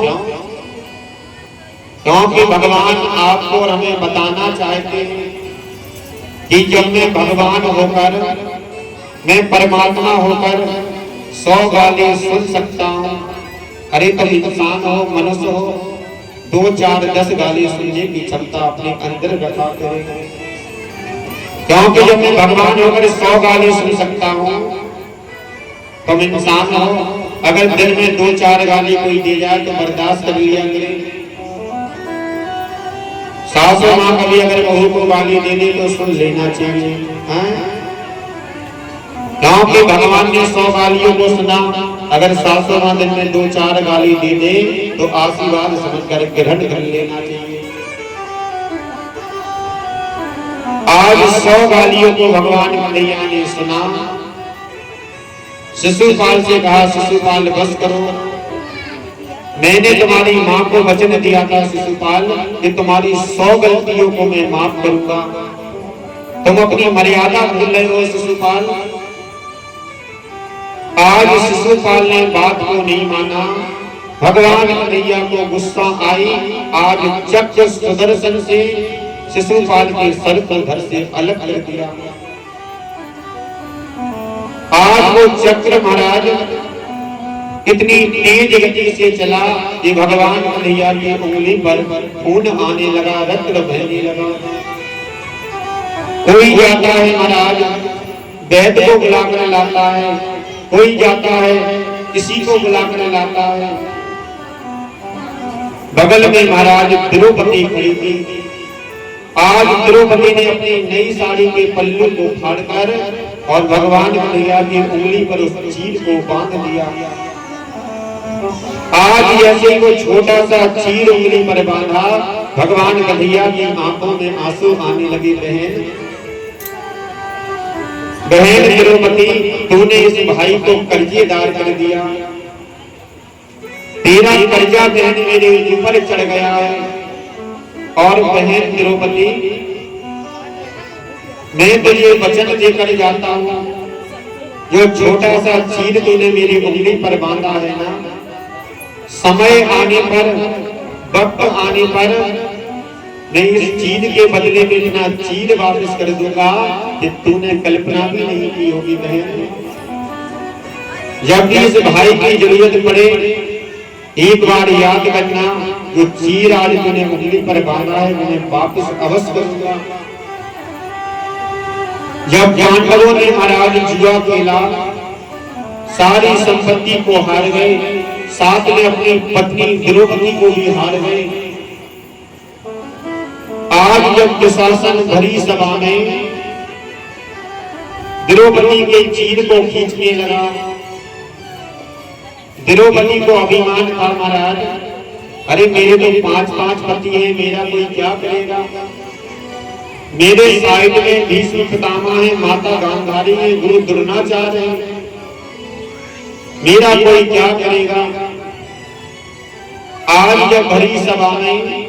क्योंकि भगवान आपको और हमें बताना चाहते हैं कि जब मैं भगवान होकर, मैं परमात्मा होकर 100 गाली सुन सकता हूँ। अरे तुम इंसान हो, मनुष्य हो, 2, 4, 10 गाली सुनने की क्षमता अपने अंदर रखा करेगा। क्योंकि जब मैं भगवान होकर 100 गाली सुन सकता हूँ, तुम इंसान हो, अगर दिन में 2, 4 गाली कोई दे जाए तो बर्दाश्त कर लिया करें। सासू माँ कभी अगर बहू को गाली दे दे तो सुन लेना चाहिए। क्योंकि भगवान ने 100 गालियों को सुना। अगर सासू माँ दिन में 2, 4 गाली दे दे तो आशीर्वाद समझकर ग्रहण कर लेना चाहिए। आज 100 गालियों को भगवान कन्हैया ने सुना। शिशुपाल से कहा शिशुपाल बस करो, मैंने तुम्हारी माँ को वचन दिया था शिशुपाल कि तुम्हारी 100 गलतियों को मैं माफ करूंगा। तुम अपनी मर्यादा भूल रहे हो शिशुपाल। आज शिशुपाल ने बात को नहीं माना। भगवान कन्हैया को गुस्सा आई। आज चक्र सुदर्शन से शिशुपाल के सर को धड़ से अलग कर दिया। आज वो चक्र महाराज इतनी तेज गति से चला कि भगवान कन्हैया की उंगली पर खून आने लगा, रक्त बहने लगा। कोई जाता है महाराज वैद्य को बुलाकर लाता है, कोई जाता है किसी को बुलाकर लाता है। बगल में महाराज द्रौपदी खड़ी थी। आज द्रौपदी ने अपनी नई साड़ी के पल्लू को फाड़कर और भगवान कन्हैया की उंगली पर उस चीर को बांध दिया। आज ऐसे को छोटा सा चीर उंगली पर बांधा। भगवान कन्हैया की आंखों में आंसू आने लगे। बहन बहन द्रौपदी, तूने इस भाई को कर्जेदार कर दिया, तेरा कर्जा बहन मेरे ऊपर चढ़ गया है। और बहन द्रौपदी, मैं तुझे वचन देकर जाता हूं, जो छोटा सा चीर तूने मेरी उंगली पर बांधा है ना, समय आने पर, वक्त आने पर मैं इस चीज के बदले में इतना चीज वापस कर दूंगा कि तूने कल्पना भी नहीं की होगी। बहन, जब भी इस भाई की जरूरत पड़े एक बार याद करना, जो चीर आज तूने उंगली पर बांधा है मैंने वापस अवश्य करूंगा। जब पांडवों ने महाराज जुआ खेला, सारी संपत्ति को हार गए, साथ में अपनी पत्नी द्रौपदी को भी हार गए। आज जब दुशासन भरी सभा में द्रौपदी के चीर को खींचने लगा, द्रौपदी को अभिमान था महाराज, अरे मेरे तो 5-5 पति हैं, मेरा कोई क्या करेगा। मेरे साइड में भीष्म पितामह है, माता गांधारी है, गुरु द्रोणाचार्य है, मेरा कोई क्या करेगा। आज जब भरी सभा में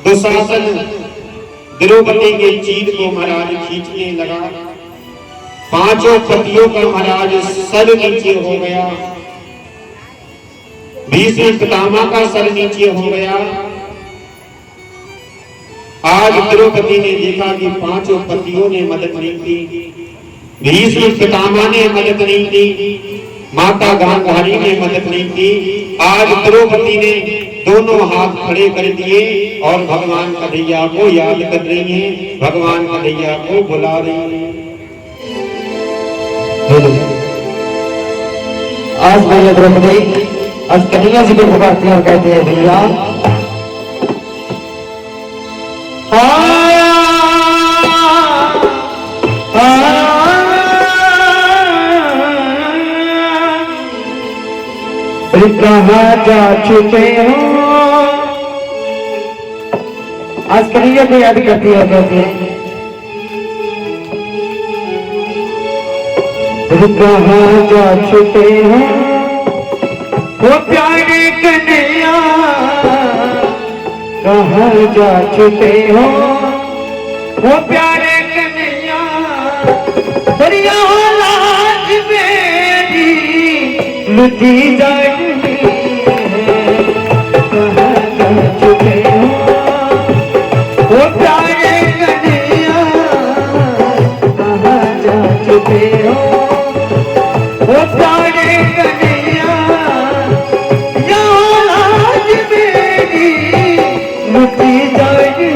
दुशासन द्रौपदी के चीर को महाराज खींचने लगा, 5 पतियों का महाराज सर नीचे हो गया, भीष्म पितामह का सर नीचे हो गया। आज द्रौपदी ने देखा कि 5 पतियों ने मदद नहीं की, भीष्म पितामह ने मदद नहीं की, माता गांधारी ने मदद नहीं की। आज द्रौपदी ने दोनों हाथ खड़े कर दिए और भगवान कन्हैया को याद कर रही है, भगवान कन्हैया को बुला रही है। आज भैया द्रौपदी आज कन्हैया जी को पुकारती हैं और कहते हैं, भैया कहाँ जा चुके हो। आज कन्हैया को याद करती है, कहती है कहाँ जा चुके हो वो प्यारे कन्हैया, कहाँ जा चुके हो वो प्यारे कन्हैया, दरिया लाज मेरी लुटी जाती है, कहाँ जा चुके हो वो प्यारे कन्हैया, कहाँ जा चुके हो वो प्यारे कन्हैया, यहाँ लाज मेरी लुटी जाती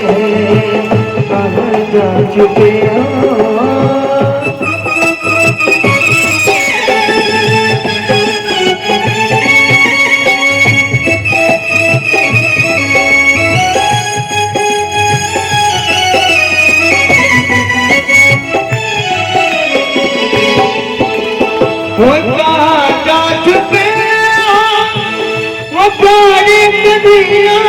है, कहाँ जा चुके हो। वो कहाँ जा चुके वो प्यारे कन्हैया,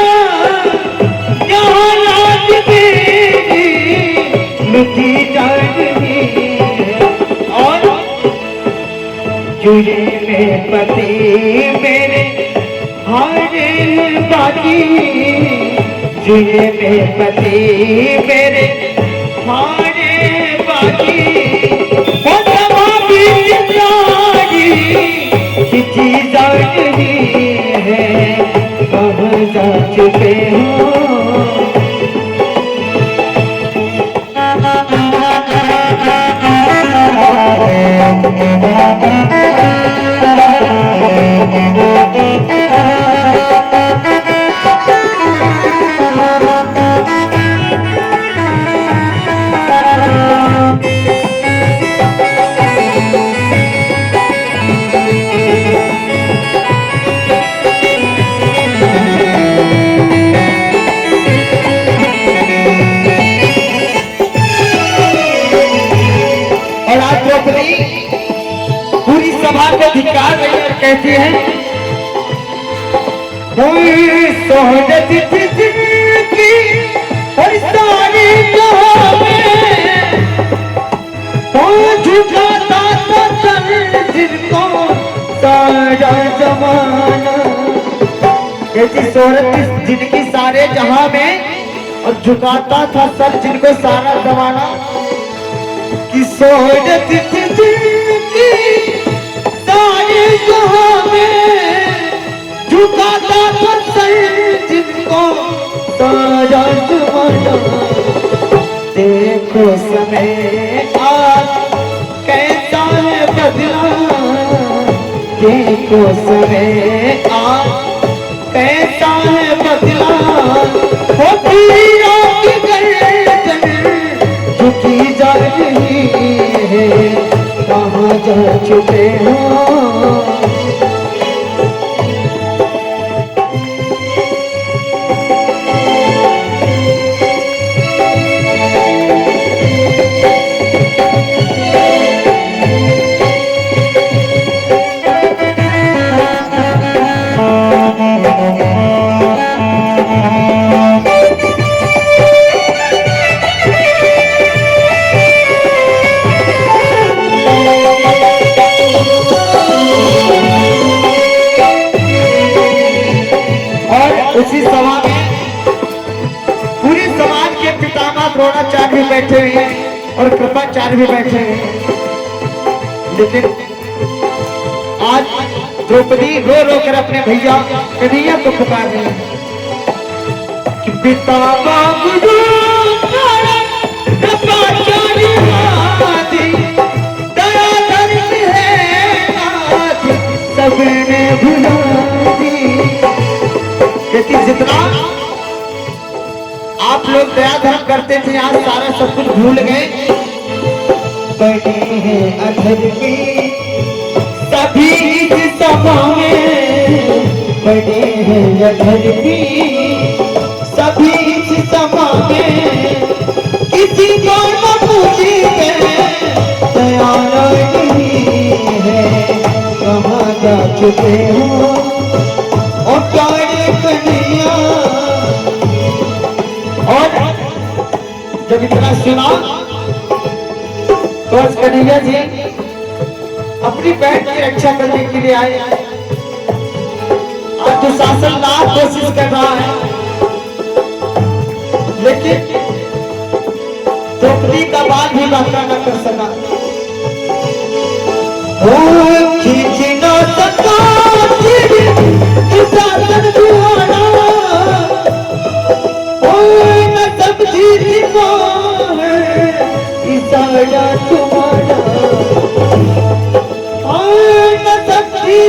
यहाँ लाज मेरी लुटी जाती है। और जुए में पति मेरे हारे बाकी, जुए में पति मेरे हारे बाकी, वो तमामी जिंदगी खिंची जा रही है, कहाँ जा चुके हो। पूरी सभा को धिक्कार रही और कहती है, कोई सोहजत थी जिनकी और सारी जहां में झुकाता था सर जिनको सारा जमाना। ऐसी शोहरत जिनकी सारे जहां में और झुकाता था सर जिनको सारा जमाना। कि शोहरत थी जिनकी सारे जहां में झुकाता था सर जिनको सारा जमाना। देखो समय आज कैसा है बदला, देखो समय आज कैसा है बदला। वो पीरों की गर्दन झुकी जा रही है, कहाँ जा छुपे हो। उसी सभा में पूरे समाज के पितामह द्रोणाचार्य भी बैठे हुए हैं और कृपाचार्य भी बैठे हैं। लेकिन आज द्रौपदी रो रो कर अपने भैया कन्हैया को पुकार रहे हैं कि पितामह गुरु कृपाचार्य आदि दया धर्म है आदि सबने भुला दी। लेकिन जितना आप लोग दया धर्म करते थे आज सारा सब कुछ भूल गए। बड़े हैं अधर्मी सभी इस सभा में, बड़े हैं अधर्मी सभी इस सभा में। किसी को न पूछिए दया नहीं है, कहाँ जा चुके हो और कन्हैया। और जब इतना सुना तो कन्हैया जी अपनी बहन की रक्षा करने के लिए आए। आज दुशासन लाख कोशिश कर रहा है, लेकिन द्रौपदी का बाल भी बांका न कर सका। खींच न सका दुशासन दुआरा, न समझी इशारा तुम्हारा, न समझी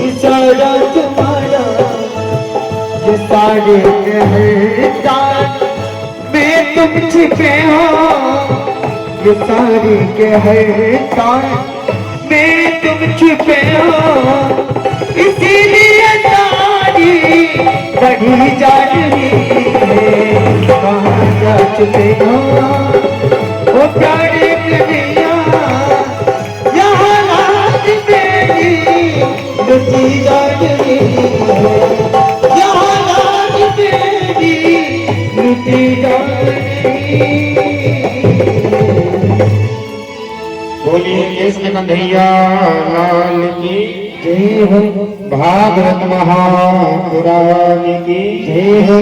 इशारा तुम्हारा। ये सारे कहतान में तुम छिपे हो, ये सारे कहतान में तुम छिपे हो। इसीलिए सारी बढ़ी जा रही है, कहाँ जा चुके हो वो प्यारे कन्हैया। यहाँ रात मेरी लुटी जा रही है, यहाँ रात मेरी लुटी जा रही। बोलिए कृष्ण कन्हैया लाल की जय हो, भागवत महापुराण की जय हो।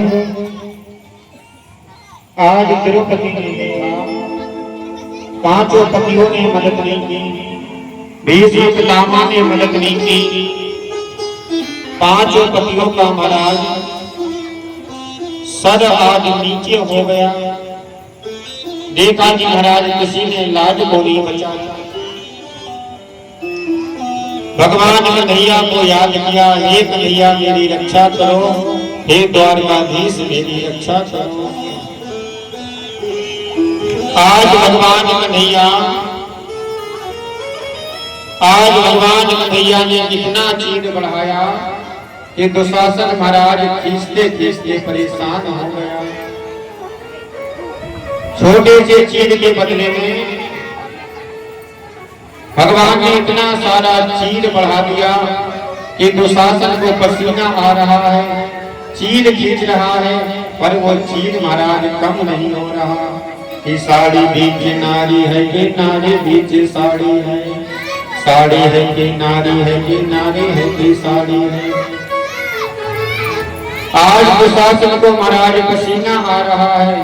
आज द्रौपदी ने देखा पांचों पतियों ने मदद नहीं की, भीष्म पितामह ने मदद नहीं की। पांचों पतियों का महाराज सर आज नीचे हो गया। देखा कि महाराज किसी ने लाज को नहीं बचाया। भगवान कन्हैया को याद किया, हे कन्हैया मेरी रक्षा करो, हे द्वारकाधीश मेरी रक्षा करो। आज भगवान कन्हैया ने इतना चीर बढ़ाया कि दुशासन महाराज खींचते खींचते परेशान हो गया। छोटे से चीर के बदले में भगवान ने इतना सारा चीर बढ़ा दिया कि दुशासन को पसीना आ रहा है, चीर खींच रहा है, पर वो चीर महाराज कम नहीं हो रहा। कि साड़ी बीच नारी है कि नारी बीच साड़ी है, साड़ी है कि नारी है कि नारी है कि साड़ी है। आज प्रशासन को महाराज पसीना आ रहा है,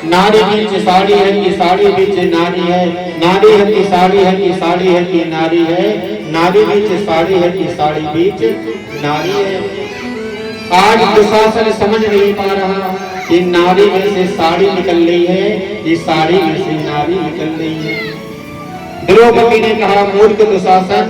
नारी बीच साड़ी है कि साड़ी बीच नारी है, नारी है कि साड़ी है कि साड़ी है कि नारी है, नारी बीच साड़ी है कि साड़ी बीच नारी है। आज प्रशासन समझ नहीं पा रहा कि नारी में से साड़ी निकल रही है, ये साड़ी में से नारी निकल रही है। द्रौपदी ने कहा, मूर्ख दुशासन,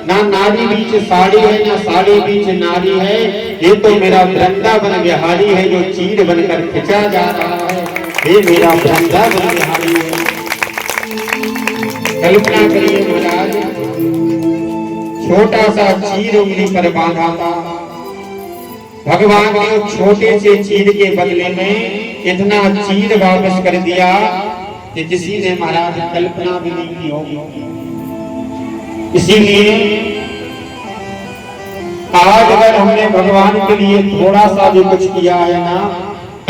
ना नारी बीच साड़ी है ना साड़ी बीच नारी है, ये तो मेरा वृंदावन बिहारी है जो चीर बनकर खिंचा जा रहा है, ये मेरा वृंदावन बिहारी है। कल्पना करिए महाराज, छोटा सा चीर उंगली पर बांधा था, भगवान ने उस छोटे से चीर के बदले में इतना चीर वापस कर दिया कि किसी ने महाराज कल्पना भी नहीं की होगी। इसीलिए आज अगर हमने भगवान के लिए थोड़ा सा भी कुछ किया है ना,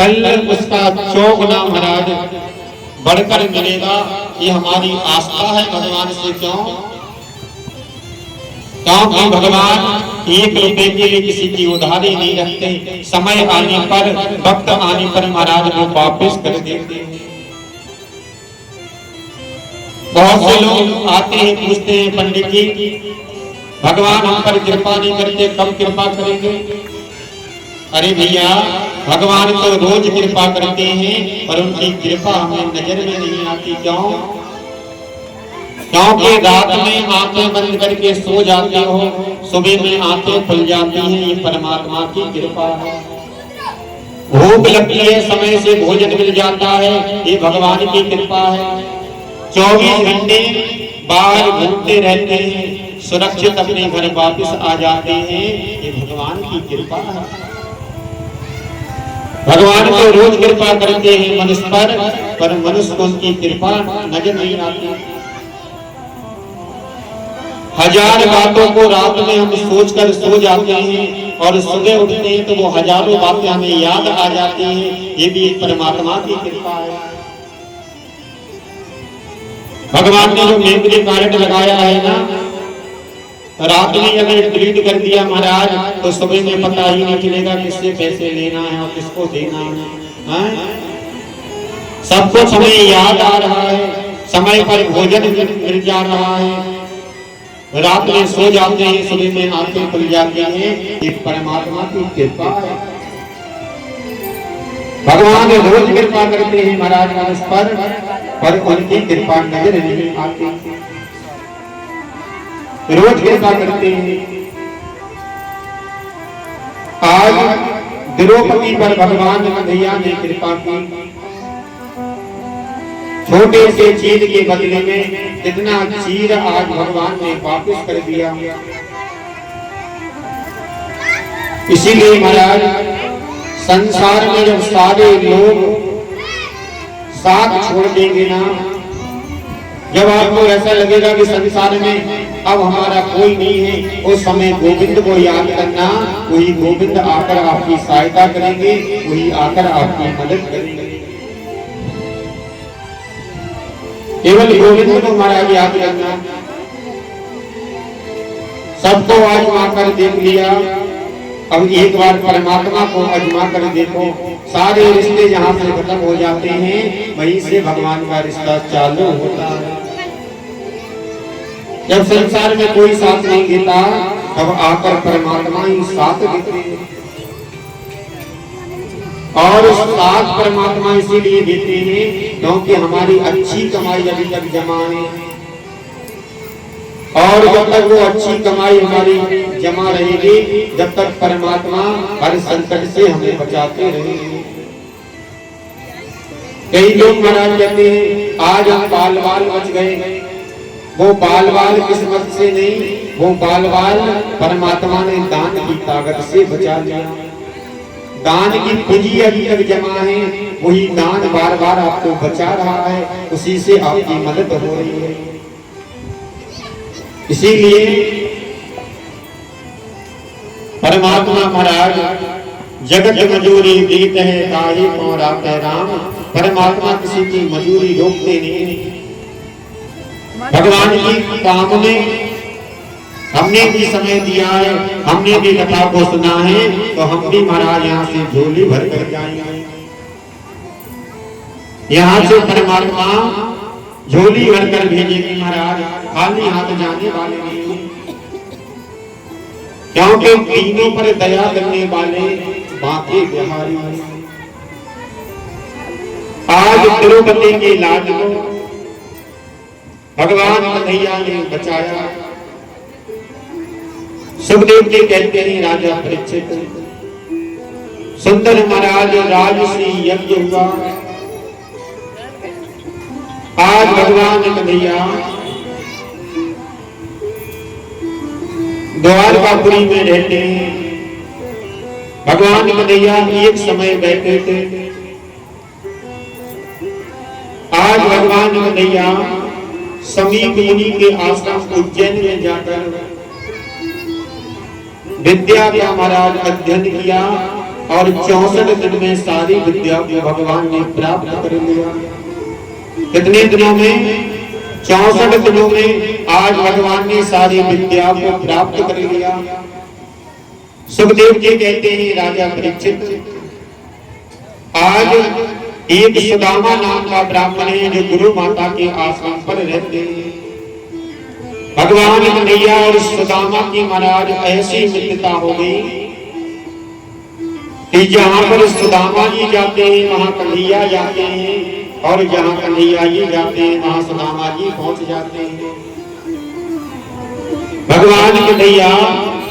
कल उसका चौगुना महाराज बढ़कर मिलेगा। ये हमारी आस्था है भगवान से। क्योंकि भगवान 1 रुपए के लिए किसी की उधारी नहीं रखते, समय आने पर, वक्त आने पर महाराज वो वापस कर देते हैं। बहुत से लोग आते हैं, पूछते हैं, पंडित जी भगवान हम पर कृपा नहीं करते, कब कृपा करेंगे? अरे भैया, भगवान तो रोज कृपा करते हैं, पर उनकी कृपा हमें नजर में नहीं आती। क्यों? क्योंकि रात में आंखें बंद करके सो जाते हो, सुबह में आंखें खुल जाती हैं, ये परमात्मा की कृपा है। भूख लगती है, समय से भोजन मिल जाता है, ये भगवान की कृपा है। 24 घंटे बाहर घूमते रहते हैं, सुरक्षित अपने घर वापस आ जाते हैं, ये भगवान की कृपा है। भगवान तो रोज कृपा करते हैं मनुष्य पर मनुष्य को उनकी कृपा नजर नहीं आती। हजार बातों को रात में हम सोचकर सो जाते हैं और सुबह उठते हैं तो वो हजारों बातें हमें याद आ जाती हैं, ये भी परमात्मा की कृपा है। भगवान ने जो मेमोरी कार्ड लगाया है ना, रात में अगर डिलीट कर दिया महाराज तो सुबह में पता ही नहीं चलेगा किससे पैसे लेना है और किसको देना है। सब कुछ हमें याद आ रहा है, समय पर भोजन मिल जा रहा है, रात में सो जाते हैं, सुबह में आंखें खुल जाती हैं, ये परमात्मा की कृपा है। भगवान रोज कृपा करते हैं महाराज मनुष्य पर उनकी कृपा नजर नहीं आती। रोज कृपा करते हैं। आज द्रौपदी पर भगवान कन्हैया ने कृपा की। छोटे से चीर के बदले में इतना चीर आज भगवान ने वापस कर दिया। इसीलिए महाराज संसार में जब सारे लोग साथ छोड़ देंगे ना, जब आपको ऐसा लगेगा कि संसार में अब हमारा कोई नहीं है, उस समय गोविंद को याद करना, वही गोविंद आकर आपकी सहायता करेंगे, वही आकर आपकी मदद करेंगे। केवल गोविंद को महाराज याद करना। सबको आजमा कर देख लिया, अब एक बार परमात्मा को आजमा कर देखो। सारे रिश्ते जहाँ से खत्म हो जाते हैं, वहीं से भगवान का रिश्ता चालू होता है। जब संसार में कोई साथ नहीं देता, तब आकर परमात्मा ही साथ देते हैं। और उस साथ परमात्मा इसीलिए देते हैं क्योंकि हमारी अच्छी कमाई अभी तक जमा है, और जब तक वो अच्छी कमाई हमारी जमा रहेगी, जब तक परमात्मा हर संकट से हमें बचाते रहेंगे। कई लोग महाराज कहते हैं आज हम बाल बाल बच गए, वो बाल बाल किस्मत से नहीं, वो बाल बाल परमात्मा ने दान की ताकत से बचा लिया। दान की पूंजी अभी तक जमा है, वही दान बार बार आपको बचा रहा है, उसी से आपकी मदद हो रही है। इसीलिए परमात्मा महाराज जगत मजूरी दीत है, ताही पौरा राम, परमात्मा किसी की मजूरी रोकते नहीं। भगवान की काम में हमने भी समय दिया है, हमने भी कथा को सुना है, तो हम भी महाराज यहाँ से झोली भर कर जाएंगे। यहाँ से परमात्मा झोली भर कर भेजेंगे महाराज, खाली हाथ जाने वाले नहीं। क्योंकि तीनों पर दया करने वाले बाकी बिहारी। आज द्रौपदी के लाज को भगवान कन्हैया ने बचाया। सुखदेव जी कहते हैं राजा परीक्षित, सुंदर महाराज राजसी यज्ञ हुआ। आज भगवान कन्हैया द्वारकापुरी में रहते हैं। भगवान कन्हैया एक समय बैठे थे। आज भगवान कन्हैया समीप मुनि के आश्रम उज्जैन में जाकर विद्या का महाराज अध्ययन किया और 64 दिन में सारी विद्या को भगवान ने प्राप्त कर लिया। कितने दिनों में? 64 दिनों में आज भगवान ने सारी विद्या को प्राप्त कर लिया। सुखदेव जी कहते हैं राजा परीक्षित, आज एक सुदामा नाम का ब्राह्मण है जो गुरु माता के आश्रम पर रहते हैं। भगवान कन्हैया और सुदामा की महाराज ऐसी मित्रता हो गई कि जहां पर सुदामा जी जाते हैं वहां कन्हैया जाते हैं, और जहां कन्हैया जी जाते हैं वहां सुदामा जी पहुंच जाते हैं। भगवान कन्हैया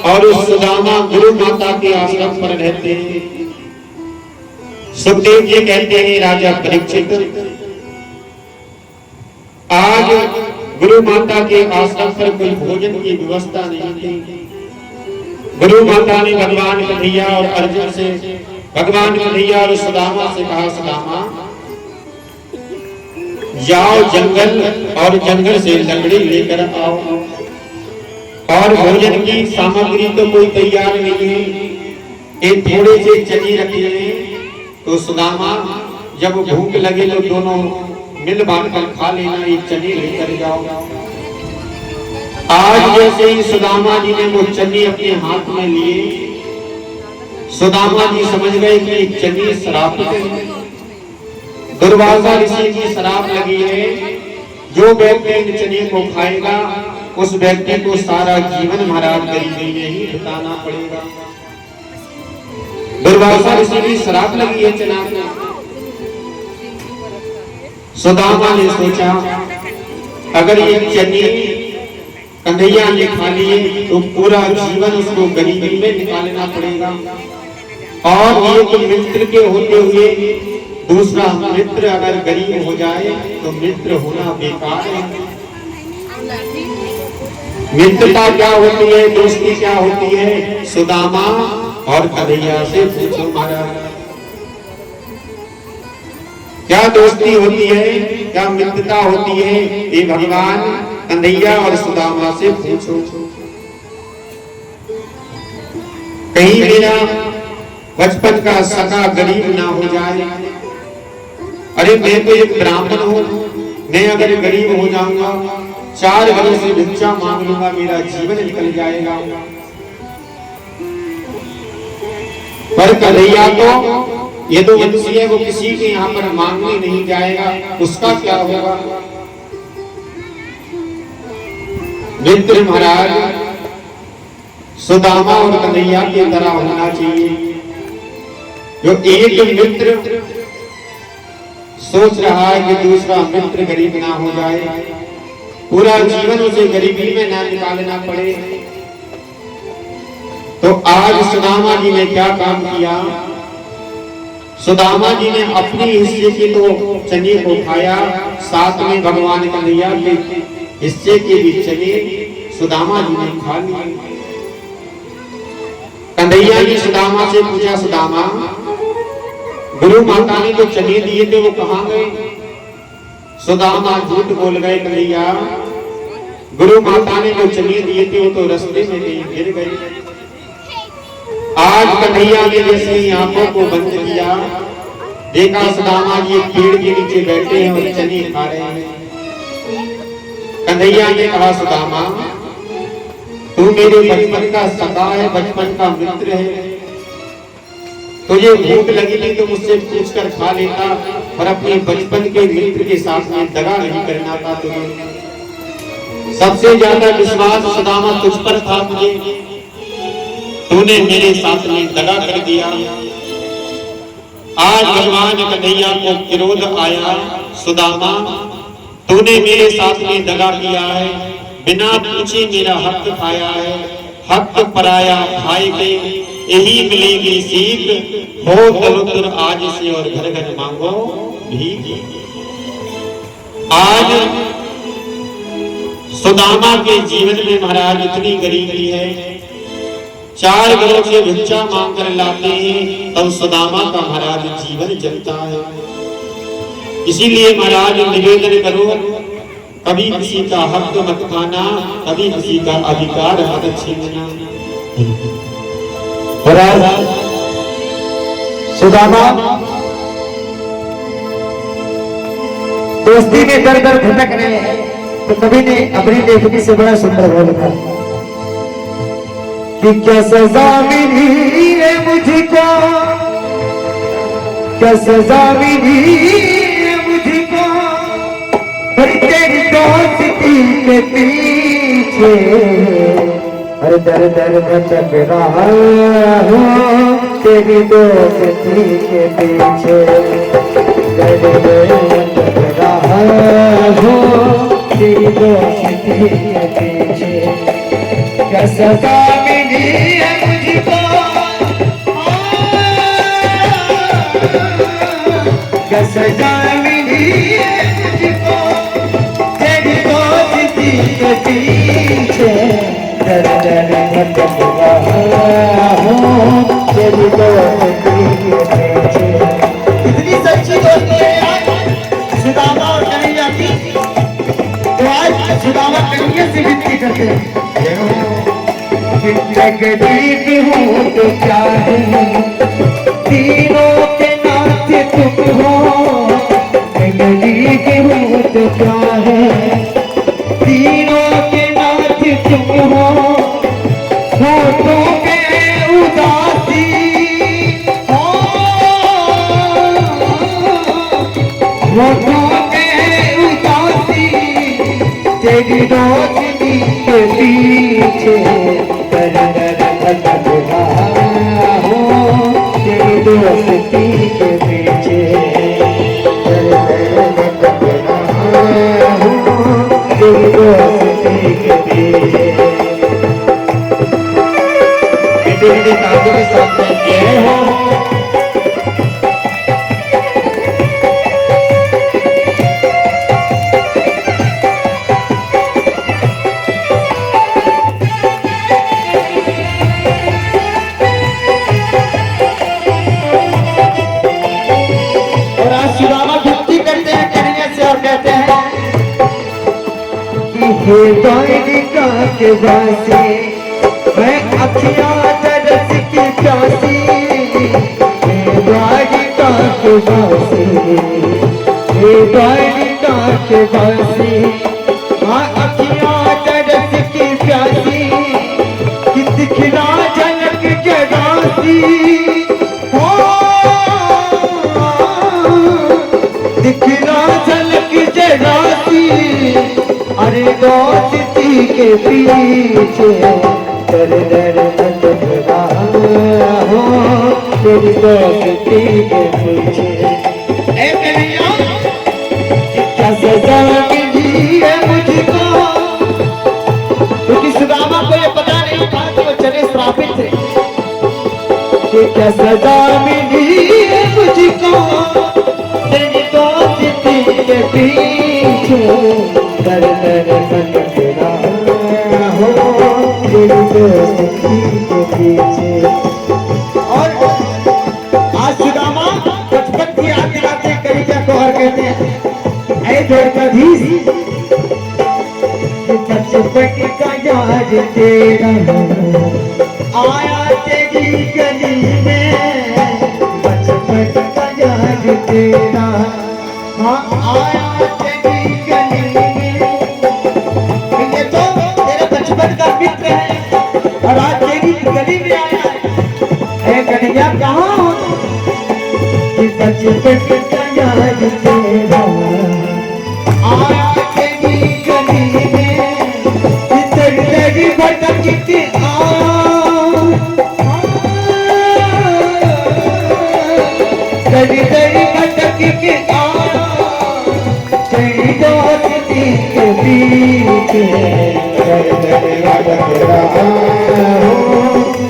और सुदामा गुरु माता के आश्रम पर रहते हैं। सुखदेव जी कहते हैं राजा परीक्षित, आज गुरु माता के आश्रम पर कोई भोजन की व्यवस्था नहीं थी। गुरु माता ने भगवान कन्हैया और अर्जुन से, भगवान कन्हैया और सुदामा से कहा, सुदामा जाओ जंगल और जंगल से लकड़ी लेकर आओ, और भोजन की सामग्री तो कोई तैयार नहीं है, एक थोड़े से चने रखे हैं। तो सुदामा जब भूख लगे तो दोनों मिल बांट कर खा लेना, एक चने लेकर जाओ। आज जैसे ही सुदामा जी ने वो चने अपने हाथ में लिए, सुदामा जी समझ गए कि चने श्राप है, दुर्वासा ऋषि की श्राप लगी है। जो व्यक्ति इन चने को खाएगा उस व्यक्ति को सारा जीवन महाराज गरीबी में ही बिताना पड़ेगा। दुर्वासा ऋषि की श्राप लगी है चना को। सुदामा ने सोचा अगर ये चने कन्हैया ने खा लिए तो पूरा जीवन उसको गरीबी में निकालना पड़ेगा, और एक मित्र के होते हुए दूसरा मित्र अगर गरीब हो जाए तो मित्र होना बेकार है। मित्रता क्या होती है, दोस्ती क्या होती है? सुदामा और कन्हैया से पूछो महाराज, क्या दोस्ती होती है, क्या मित्रता होती है? ये भगवान कन्हैया और सुदामा से पूछो। कहीं मेरा बचपन का सगा गरीब ना हो जाए। अरे मैं तो एक ब्राह्मण हूँ, मैं अगर गरीब हो जाऊंगा, 4 घरों से भिक्षा मांग लूंगा, मेरा जीवन निकल जाएगा। पर कन्हैया तो ये तो मनुष्य है, वो किसी के यहाँ पर मांगने नहीं जाएगा, उसका क्या होगा? मित्र महाराज सुदामा और कन्हैया की तरह होना चाहिए। जो एक मित्र सोच रहा है कि दूसरा मित्र गरीब ना हो जाए, पूरा जीवन उसे गरीबी में ना निकालना पड़े। तो आज सुदामा जी ने क्या काम किया? सुदामा जी ने अपने हिस्से की तो चने को खाया, साथ में भगवान कन्हैया के हिस्से के भी चने सुदामा जी ने खा लिए। कन्हैया ने सुदामा से पूछा, सुदामा गुरु माता ने तो चने दिए थे, वो कहाँ गए? सुदामा झूठ बोल गए, कन्हैया गुरु माता ने जो चने दिए थे वो तो रास्ते में गिर गए। आज कन्हैया ने जैसे ही आंखों को बंद किया, देखा सुदामा जी एक पेड़ के नीचे बैठे हैं और चने खा रहे हैं। कन्हैया ने कहा सुदामा तू मेरे बचपन का सखा है, बचपन का मित्र है, तुझे भूख लगी थी तो मुझसे पूछ कर खा लेता, और अपने बचपन के मित्र के साथ में दगा नहीं करना था तुझे। सबसे ज्यादा विश्वास सुदामा तुझ पर था मुझे, तूने मेरे साथ में दगा कर दिया। आज भगवान कन्हैया को क्रोध आया, सुदामा तूने मेरे साथ में दगा किया है, बिना पूछे मेरा हक खाया है, हक पराया खाए के यही मिलेगी सीख, हो दरुद्र आज से और घर घर मांगो भीख। आज सुदामा के जीवन में महाराज इतनी गरीबी है, 4 घरों से भिक्षा मांग कर लाते हैं तब सुदामा का महाराज जीवन चलता है। इसीलिए महाराज निवेदन करो, कभी किसी का हक मत खाना, कभी किसी का अधिकार मत छीनना। सुदामा दोस्ती में दर दर भटक रहे हैं, तो कवि ने अपनी लेखनी से बड़ा सुंदर भाव लिखा कि क्या सजा मिली है मुझको, क्या सजा मिली है मुझको, तेरी दोस्ती के पीछे हर दर दर भटक रहा हूँ, तेरी दोस्ती के पीछे दर दर भटक रहा हूँ, तेरी दोस्ती के पीछे। क्या सजा मिली है मुझको, क्या सजा मिली है मुझको, तेरी दोस्ती के पीछे दर दर भटक रहा हूँ, तेरी दोस्ती के पीछे। इतनी सच्ची दोस्ती है आज सुदामा और कन्हैया की, तो आज सुदामा कन्हैया से विनती करते हैं, जगदीप हूँ तो क्या है, तीनों के नाथ तुम हो, जगदीप हूँ तो क्या है, तीनों के नाथ तुम हो, होठों पे उदासी हो, होठों पे उदासी, तेरी रोशनी के पीछे दर दर भटक रहा हूँ, तेरी दोस्ती के पीछे दर दर भटक रहा हूँ, तेरी दोस्ती के पीछे। बेटे ताकि के साथ में जय हो। द्वारिका के वासी मैं अखियां तरस की प्यासी, द्वारिका के वासी, द्वारिका के वासी, हाँ अखियां तरस की प्यासी, कि दिखला झलक जगासी हो, दिखला झलक जगासी, अरे दोस्ती के पीछे दर दर भटक रहा हूँ, तेरी दोस्ती के पीछे। ए कन्हैया क्या सजा मिली है मुझको, क्योंकि सुदामा को ये पता नहीं था कि वो चले श्रापित थे, कि क्या सजा मिली है मुझको, तेरी दोस्ती के पीछे दर दर भटक रहा हूँ, तेरी दोस्ती के पीछे। और आज सुदामा बचपन की याद दिलाते कन्हैया को और कहते हैं, ऐ द्वारकाधीश बचपन का याद तेरा आया तेरी गली में, बचपन का याद तेरा हाँ आया तेरी गली में। ये तो तेरा बचपन का मित्र है और आज तेरी गली में आया है कन्हैया कहाँ हो कि बचपन का याद तेरा आया तेरी गली में। तेरी तेरी भटक के तेरी तेरी भटक के आया तेरी दोस्ती के पीछे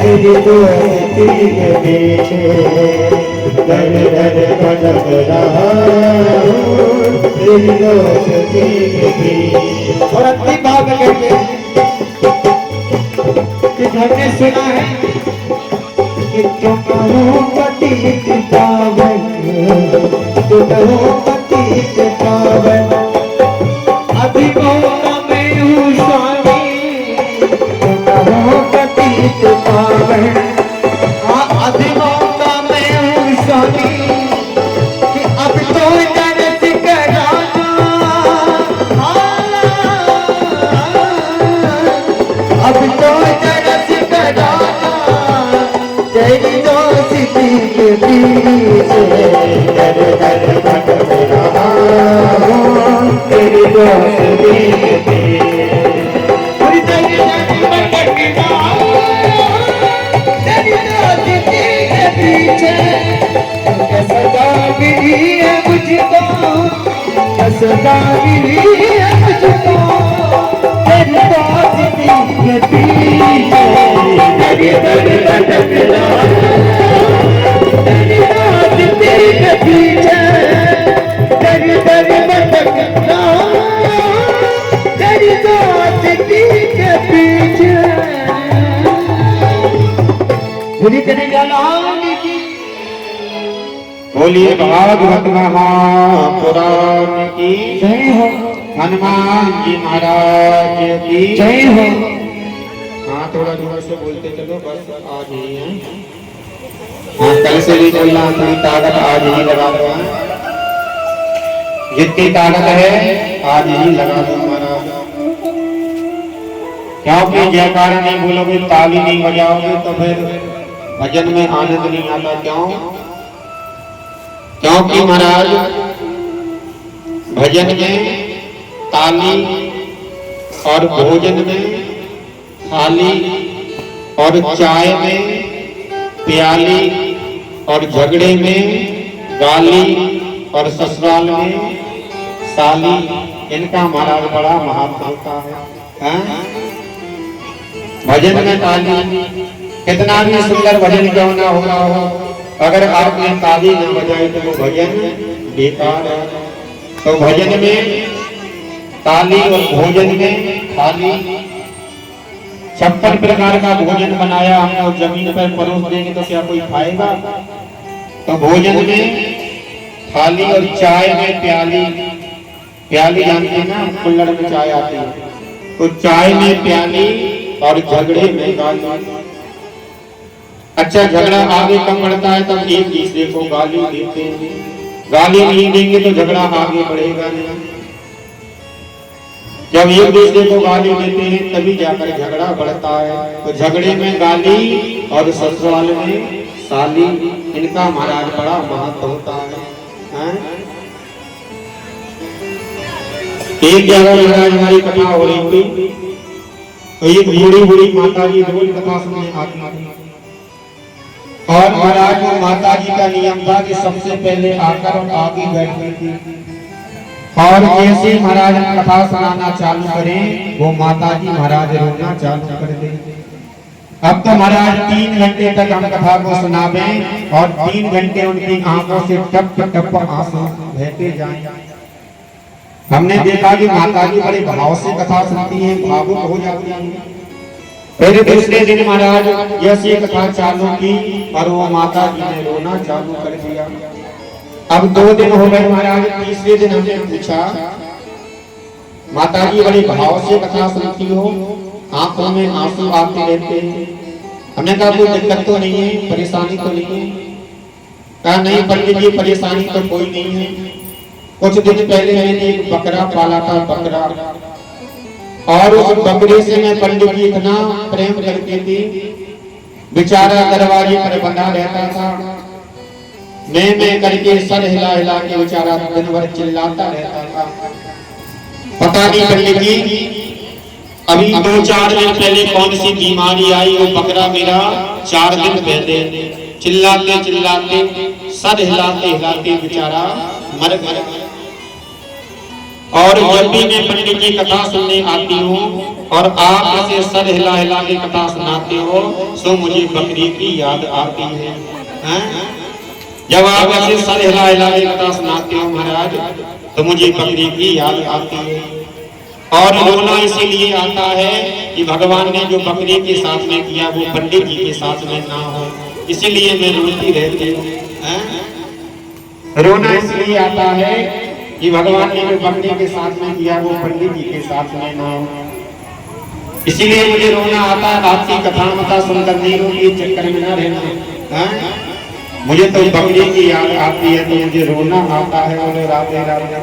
तेरी दोस्ती के पीछे दर दर भटक रहा तेरी दोस्ती के पीछे। और अंतिम भाग कहते हैं कि हमने सुना है कि तुम हो पति के पावन तुम हो पति के पावन अभी मौका में हूँ स्वामी तुम हो पति के पावन। हाँ अभी मौका में हूँ स्वामी कि अब तो दर्द कराना अब तो दर्द कराना तेरी दोस्ती के पीछे दर दर भटक रहा तेरी दोस्ती के पीछे तेरी तेरी भटक रहा तेरी दोस्ती के पीछे। सदा मिली है मुझको सदा मिली है मुझको तेरी दोस्ती के पीछे तेरी तेरी भटक रहा तेरी दोस्ती के पीछे तेरी तेरी भटक रहा तेरी दोस्ती के पीछे। पूरी कन्हैया लाल की बोलिए भागवत महापुराण की जय हो हनुमान जी महाराज की जय हो। हाँ थोड़ा जोर से बोलते चलो बस आज ही है। हाँ कल से भी बोलना थोड़ी ताकत आज ही लगा दो जितनी ताकत है आज ही लगा दो महाराज। क्योंकि जयकारा नहीं बोलोगे ताली नहीं बजाओगे तो फिर भजन में आनंद नहीं आता। क्यों? क्योंकि महाराज भजन में ताली और भोजन में थाली और चाय में प्याली और झगड़े में गाली और ससुराल में साली इनका महाराज बड़ा महत्व होता है। भजन में ताली कितना भी सुंदर भजन क्यों ना हो रहा हो अगर आपने ताली न बजाई तो वो भजन बेकार है। तो भजन में ताली और भोजन में थाली 56 प्रकार का भोजन बनाया हमने और जमीन पर परोस देंगे तो क्या कोई खाएगा? तो भोजन में थाली और चाय में प्याली प्याली जानते हैं ना कुल्हड़ में चाय आती है तो चाय में प्याली और झगड़े में गाली। अच्छा झगड़ा आगे कम बढ़ता है तब एक दूसरे को गाली देते हैं। गाली नहीं देंगे तो झगड़ा आगे बढ़ेगा नहीं। जब एक दूसरे को गाली देते हैं तभी जाकर झगड़ा बढ़ता है। तो झगड़े में गाली और ससुराल में साली इनका महाराज बड़ा महत्व होता है। एक जगह महाराज हमारी कथा हो रही थी तो एक बूढ़ी बूढ़ी माता जी रोज कथा सुनने आती और महाराज वो माता जी का नियम था कि सबसे पहले आकर और आगे बैठती थी और जैसे महाराज कथा सुनाना चालू करें वो माता जी महाराज रोना चालू कर दें। अब तो महाराज 3 घंटे तक हम कथा को सुनावे और 3 घंटे उनकी आंखों से टप टप आंसू बहते जाएं। हमने देखा कि माता जी बड़े भाव से कथा सुनती हैं, भावुक हो जाती हैं। फिर दूसरे दिन महाराज जैसे कथा चालू की और वो माता जी ने रोना चालू कर दिया। अब 2 दिन हो गए महाराज। तीसरे दिन हमने पूछा माता जी बड़ी भाव से कथा सुनती हो, आंखों में आंसू आते रहते हैं। हमने कहा कोई दिक्कत तो नहीं है, परेशानी तो नहीं है? कहा नहीं पंडित जी परेशानी तो कोई नहीं है। कुछ दिन पहले मैंने एक बकरा पाला था, बकरा, और उस बकरे से मैं पंडित जी इतना प्रेम करती थी, बेचारा दरवाजे पर बंधा रहता था, मैं करके सर हिला हिला के बेचारा दिन भर चिल्लाता रहता था। पता नहीं पंडित जी अभी 2-4 दिन पहले कौन सी बीमारी आई, वो बकरा मेरा 4 दिन पहले चिल्लाते चिल्लाते सर हिलाते हिलाते बेचारा मर गया। और जब भी मैं पंडित जी कथा सुनने आती हूँ और आप ऐसे सर हिला हिला के कथा सुनाते हो तो मुझे बकरी की याद आती है, हैं? जब आप ऐसे सर हिला हिला के कथा सुनाते हो महाराज तो मुझे बकरी की याद आती है। और रोना इसीलिए आता है कि भगवान ने जो बकरी के साथ में किया वो पंडित जी के साथ में ना हो, इसीलिए मैं रोती रहती हूँ। रोना इसलिए आता है कि भगवान ने जो बकरी के साथ में किया वो पंडित जी के साथ में ना हो, इसीलिए मुझे रोना आता है। आपकी कथा मता सुनकर नहीं के चक्कर में ना रहना, मुझे तो बकरी की याद आती है तो मुझे रोना आता है। और राधे राधे,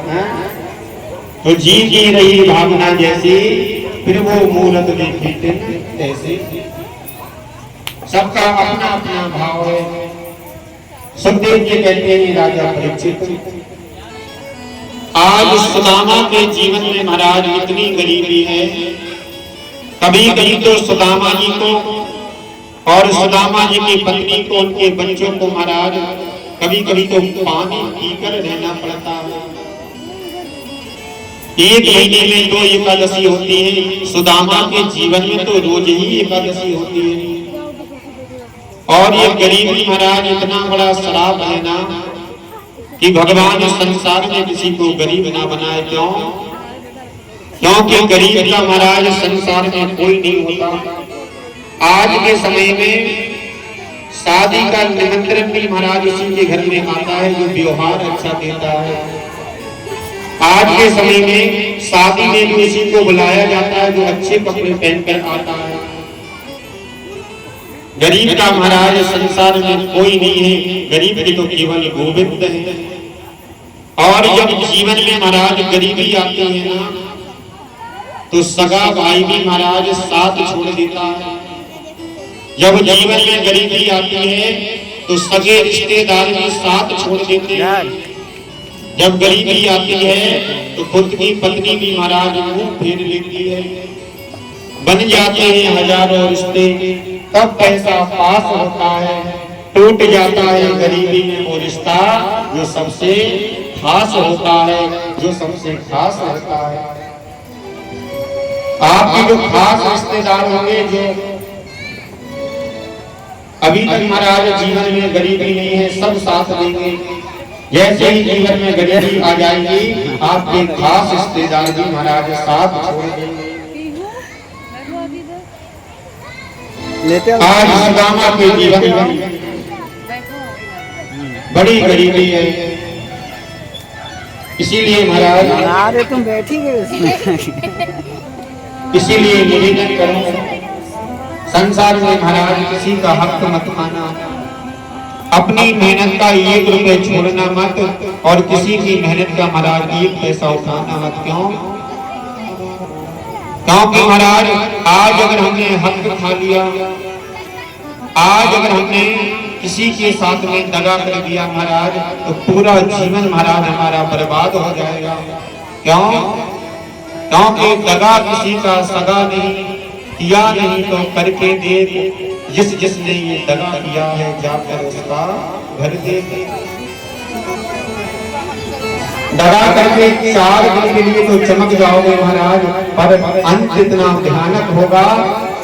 तो जी की रही भावना जैसी फिर वो मूरत देखी ऐसे। सबका अपना अपना भाव है। सुखदेव जी कहते हैं राजा परीक्षित, आज सुदामा के जीवन में महाराज इतनी गरीबी है, कभी कभी तो सुदामा जी को और सुदामा जी की पत्नी को उनके बच्चों को महाराज कभी कभी तो पानी पीकर रहना पड़ता है। एक महीने में 2 एकादशी होती है, सुदामा के जीवन में तो रोज ही एकादशी होती है। और ये गरीबी महाराज इतना बड़ा श्राप है ना कि भगवान संसार में किसी को गरीब ना बनाए। क्यों? क्योंकि गरीब का महाराज संसार में कोई नहीं होता। आज के समय में शादी का निमंत्रण भी महाराज उसी के घर में आता है जो व्यवहार अच्छा देता है। आज के समय में शादी में भी उसी को बुलाया जाता है जो अच्छे कपड़े पहनकर आता है। गरीब का महाराज संसार में कोई नहीं है, गरीब की तो केवल गोविंद है। और जब जीवन में महाराज गरीबी आती है ना तो सगा भाई भी महाराज साथ छोड़ देता है। जब जीवन में गरीबी आती है तो सगे रिश्तेदार भी साथ छोड़ देते हैं। जब गरीबी आती है तो खुद की पत्नी भी महाराज मुंह फेर लेती है। बन जाते हैं हजारों रिश्ते, तब पैसा पास होता है, टूट जाता है गरीबी में वो रिश्ता जो सबसे खास होता है, जो सबसे खास होता है। आपके जो खास रिश्तेदार होंगे जो अभी तक महाराज जीवन में गरीबी नहीं है, सब साथ देंगे। जैसे ही जीवन में गरीबी आ जाएगी आपके खास रिश्तेदार भी महाराज साथ छोड़ देंगे। आज सुदामा के जीवन में बड़ी गरीबी है, इसीलिए महाराज अरे तुम बैठी गए इसीलिए निवेदन करो संसार में महाराज किसी का हक मत खाना, अपनी मेहनत का 1 रुपए छोड़ना मत और किसी की मेहनत का महाराज 1 पैसा उठाना मत। क्यों? क्योंकि महाराज आज अगर हमने हक खा लिया, आज अगर हमने किसी के साथ में दगा कर दिया महाराज तो पूरा जीवन महाराज हमारा बर्बाद हो जाएगा। क्यों? क्योंकि दगा किसी का सगा नहीं, किया नहीं तो करके देख, जिसने ये दगा किया है जाकर उसका घर देख। दगा करके 4 दिन के लिए तो चमक जाओगे महाराज, पर अंत इतना भयानक होगा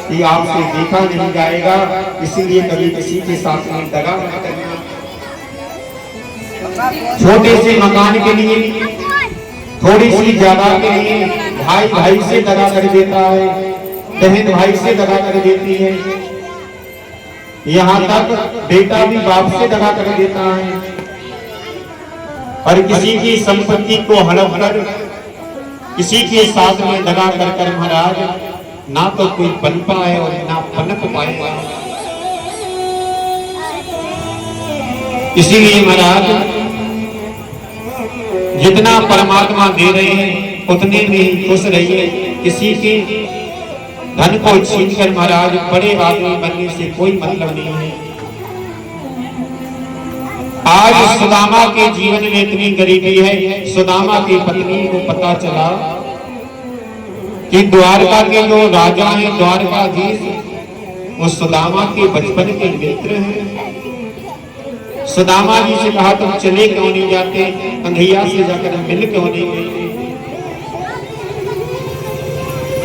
कि आपसे देखा नहीं जाएगा। इसीलिए कभी किसी के साथ में दगा न करना। छोटे से मकान के लिए, थोड़ी सी जगह के लिए भाई भाई से दगा कर देता है, बहन भाई से दगा कर देती है, यहाँ तक बेटा भी बाप से दगा कर देता है। और किसी की संपत्ति को हड़प कर किसी के साथ में दगा कर महाराज ना तो कोई बन पाए और ना पनप पाएगा। इसीलिए महाराज जितना परमात्मा दे रहे हैं उतने में ही खुश रहिए। किसी के धन को छीनकर महाराज बड़े आदमी बनने से कोई मतलब नहीं है। आज सुदामा के जीवन में इतनी गरीबी है, सुदामा की पत्नी को पता चला कि द्वारका के जो राजा हैं, द्वारकाधीश, वो सुदामा के बचपन के मित्र हैं। सुदामा जी से कहा तुम चले क्यों नहीं जाते, कन्हैया से जाकर मिल क्यों नहीं गए।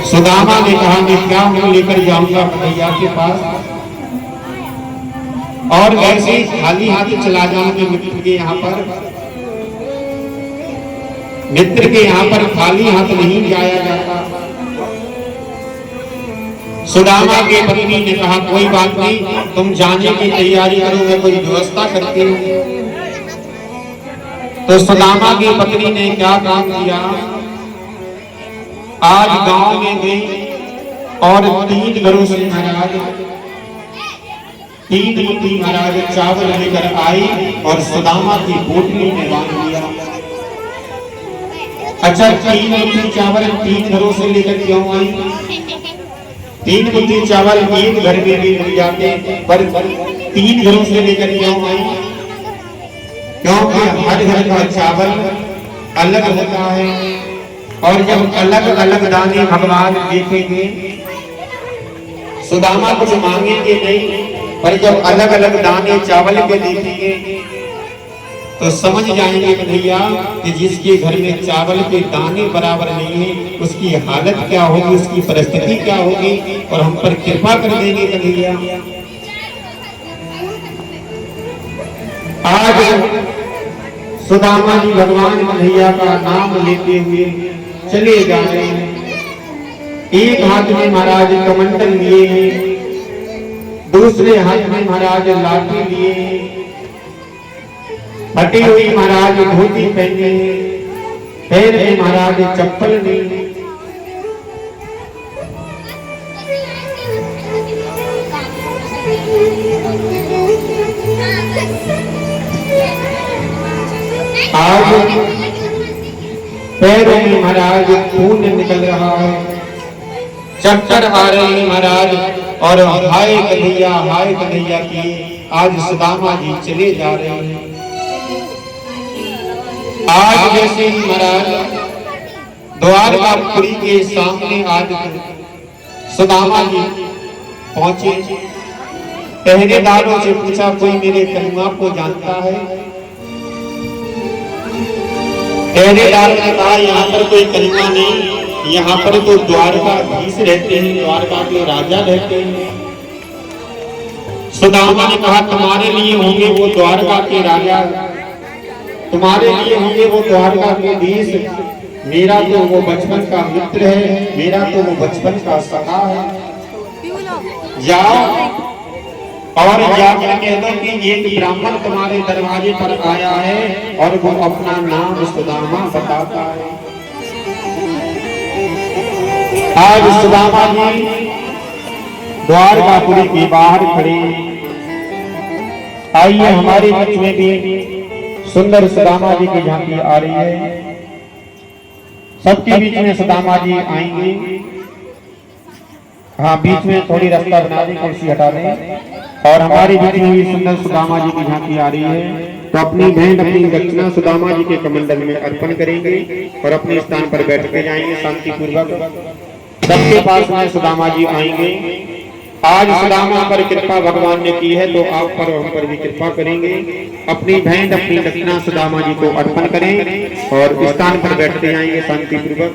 सुदामा ने कहा मैं क्या मुंह लेकर जाऊंगा कन्हैया के पास, और ऐसे खाली हाथ चला जाऊंगे मित्र के यहाँ पर। मित्र के यहाँ पर खाली हाथ नहीं जाया जाता। सुदामा के पत्नी ने कहा कोई बात नहीं, तुम जाने की तैयारी करो, मैं कोई व्यवस्था करती हूँ। तो सुदामा की पत्नी ने क्या काम किया, आज गांव में गई और 3 घरों से महाराज 3 मुट्ठी महाराज चावल लेकर आई और सुदामा की पोटली में बांध दिया। अच्छा 3 मुट्ठी चावल 3 घरों से लेकर क्यों आई? 3 मुट्ठी चावल एक घर में भी मिल जाते, पर 3 घरों से लेकर क्यों आई? क्योंकि हर घर का चावल अलग होता है, और जब अलग अलग दाने भगवान देखेंगे, सुदामा कुछ मांगेंगे नहीं, पर जब अलग अलग दाने चावल के देखेंगे तो समझ जाएंगे कन्हैया कि जिसके घर में चावल के दाने बराबर नहीं है उसकी हालत क्या होगी, उसकी परिस्थिति क्या होगी, और हम पर कृपा कर देंगे कन्हैया। आज सुदामा जी भगवान कन्हैया का नाम लेते हुए चले जा रहे हैं। एक हाथ में महाराज कमंडल लिए हैं, दूसरे हाथ में महाराज लाठी लिए हैं, फटी हुई महाराज धोती पहने हैं, पैर में महाराज चप्पल नहीं। आज पैरों में महाराज खून निकल रहा है, चक्कर आ रहे हैं महाराज, और हाय कन्हैया की आज सुदामा जी चले जा रहे हैं। आज जैसे ही महाराज द्वारकापुरी के सामने आज सुदामा जी पहुंचे, पहरेदारों से पूछा कोई मेरे कन्हैया को जानता है? पहरेदार ने कहा यहाँ पर कोई कन्हैया नहीं, यहाँ पर तो द्वारकाधीश रहते हैं, द्वारका के राजा रहते हैं। सुदामा ने कहा तुम्हारे लिए होंगे वो द्वारका के राजा, तुम्हारे लिए होंगे वो द्वारका के धीश, मेरा तो वो बचपन का मित्र है, मेरा तो वो बचपन का सखा है। जाओ और जाकर कह दो कि एक ब्राह्मण तुम्हारे दरवाजे पर आया है और वो अपना नाम सुदामा बताता है। आज सुदामा जी द्वारकापुरी के बाहर खड़े। आइए हमारे बीच में भी सुंदर सुदामा जी की झांकी आ रही है। सबके बीच में सुदामा जी आएंगे। हाँ, बीच में थोड़ी रास्ता बना दें, कुर्सी हटा दें। और हमारे बीच में भी सुंदर सुदामा जी की झांकी आ रही है, तो अपनी भेंट अपनी दक्षिणा सुदामा जी के कमंडल में अर्पण करेंगे और अपने स्थान पर बैठ के जाएंगे शांति पूर्वक। सबके पास में सुदामा जी आएंगे। आज सुदामा पर कृपा भगवान ने की है, तो आप पर और हम पर भी कृपा करेंगे। अपनी भेंट अपनी दक्षिणा सुदामा जी को अर्पण करें और स्थान पर बैठते जाएंगे शांति पूर्वक।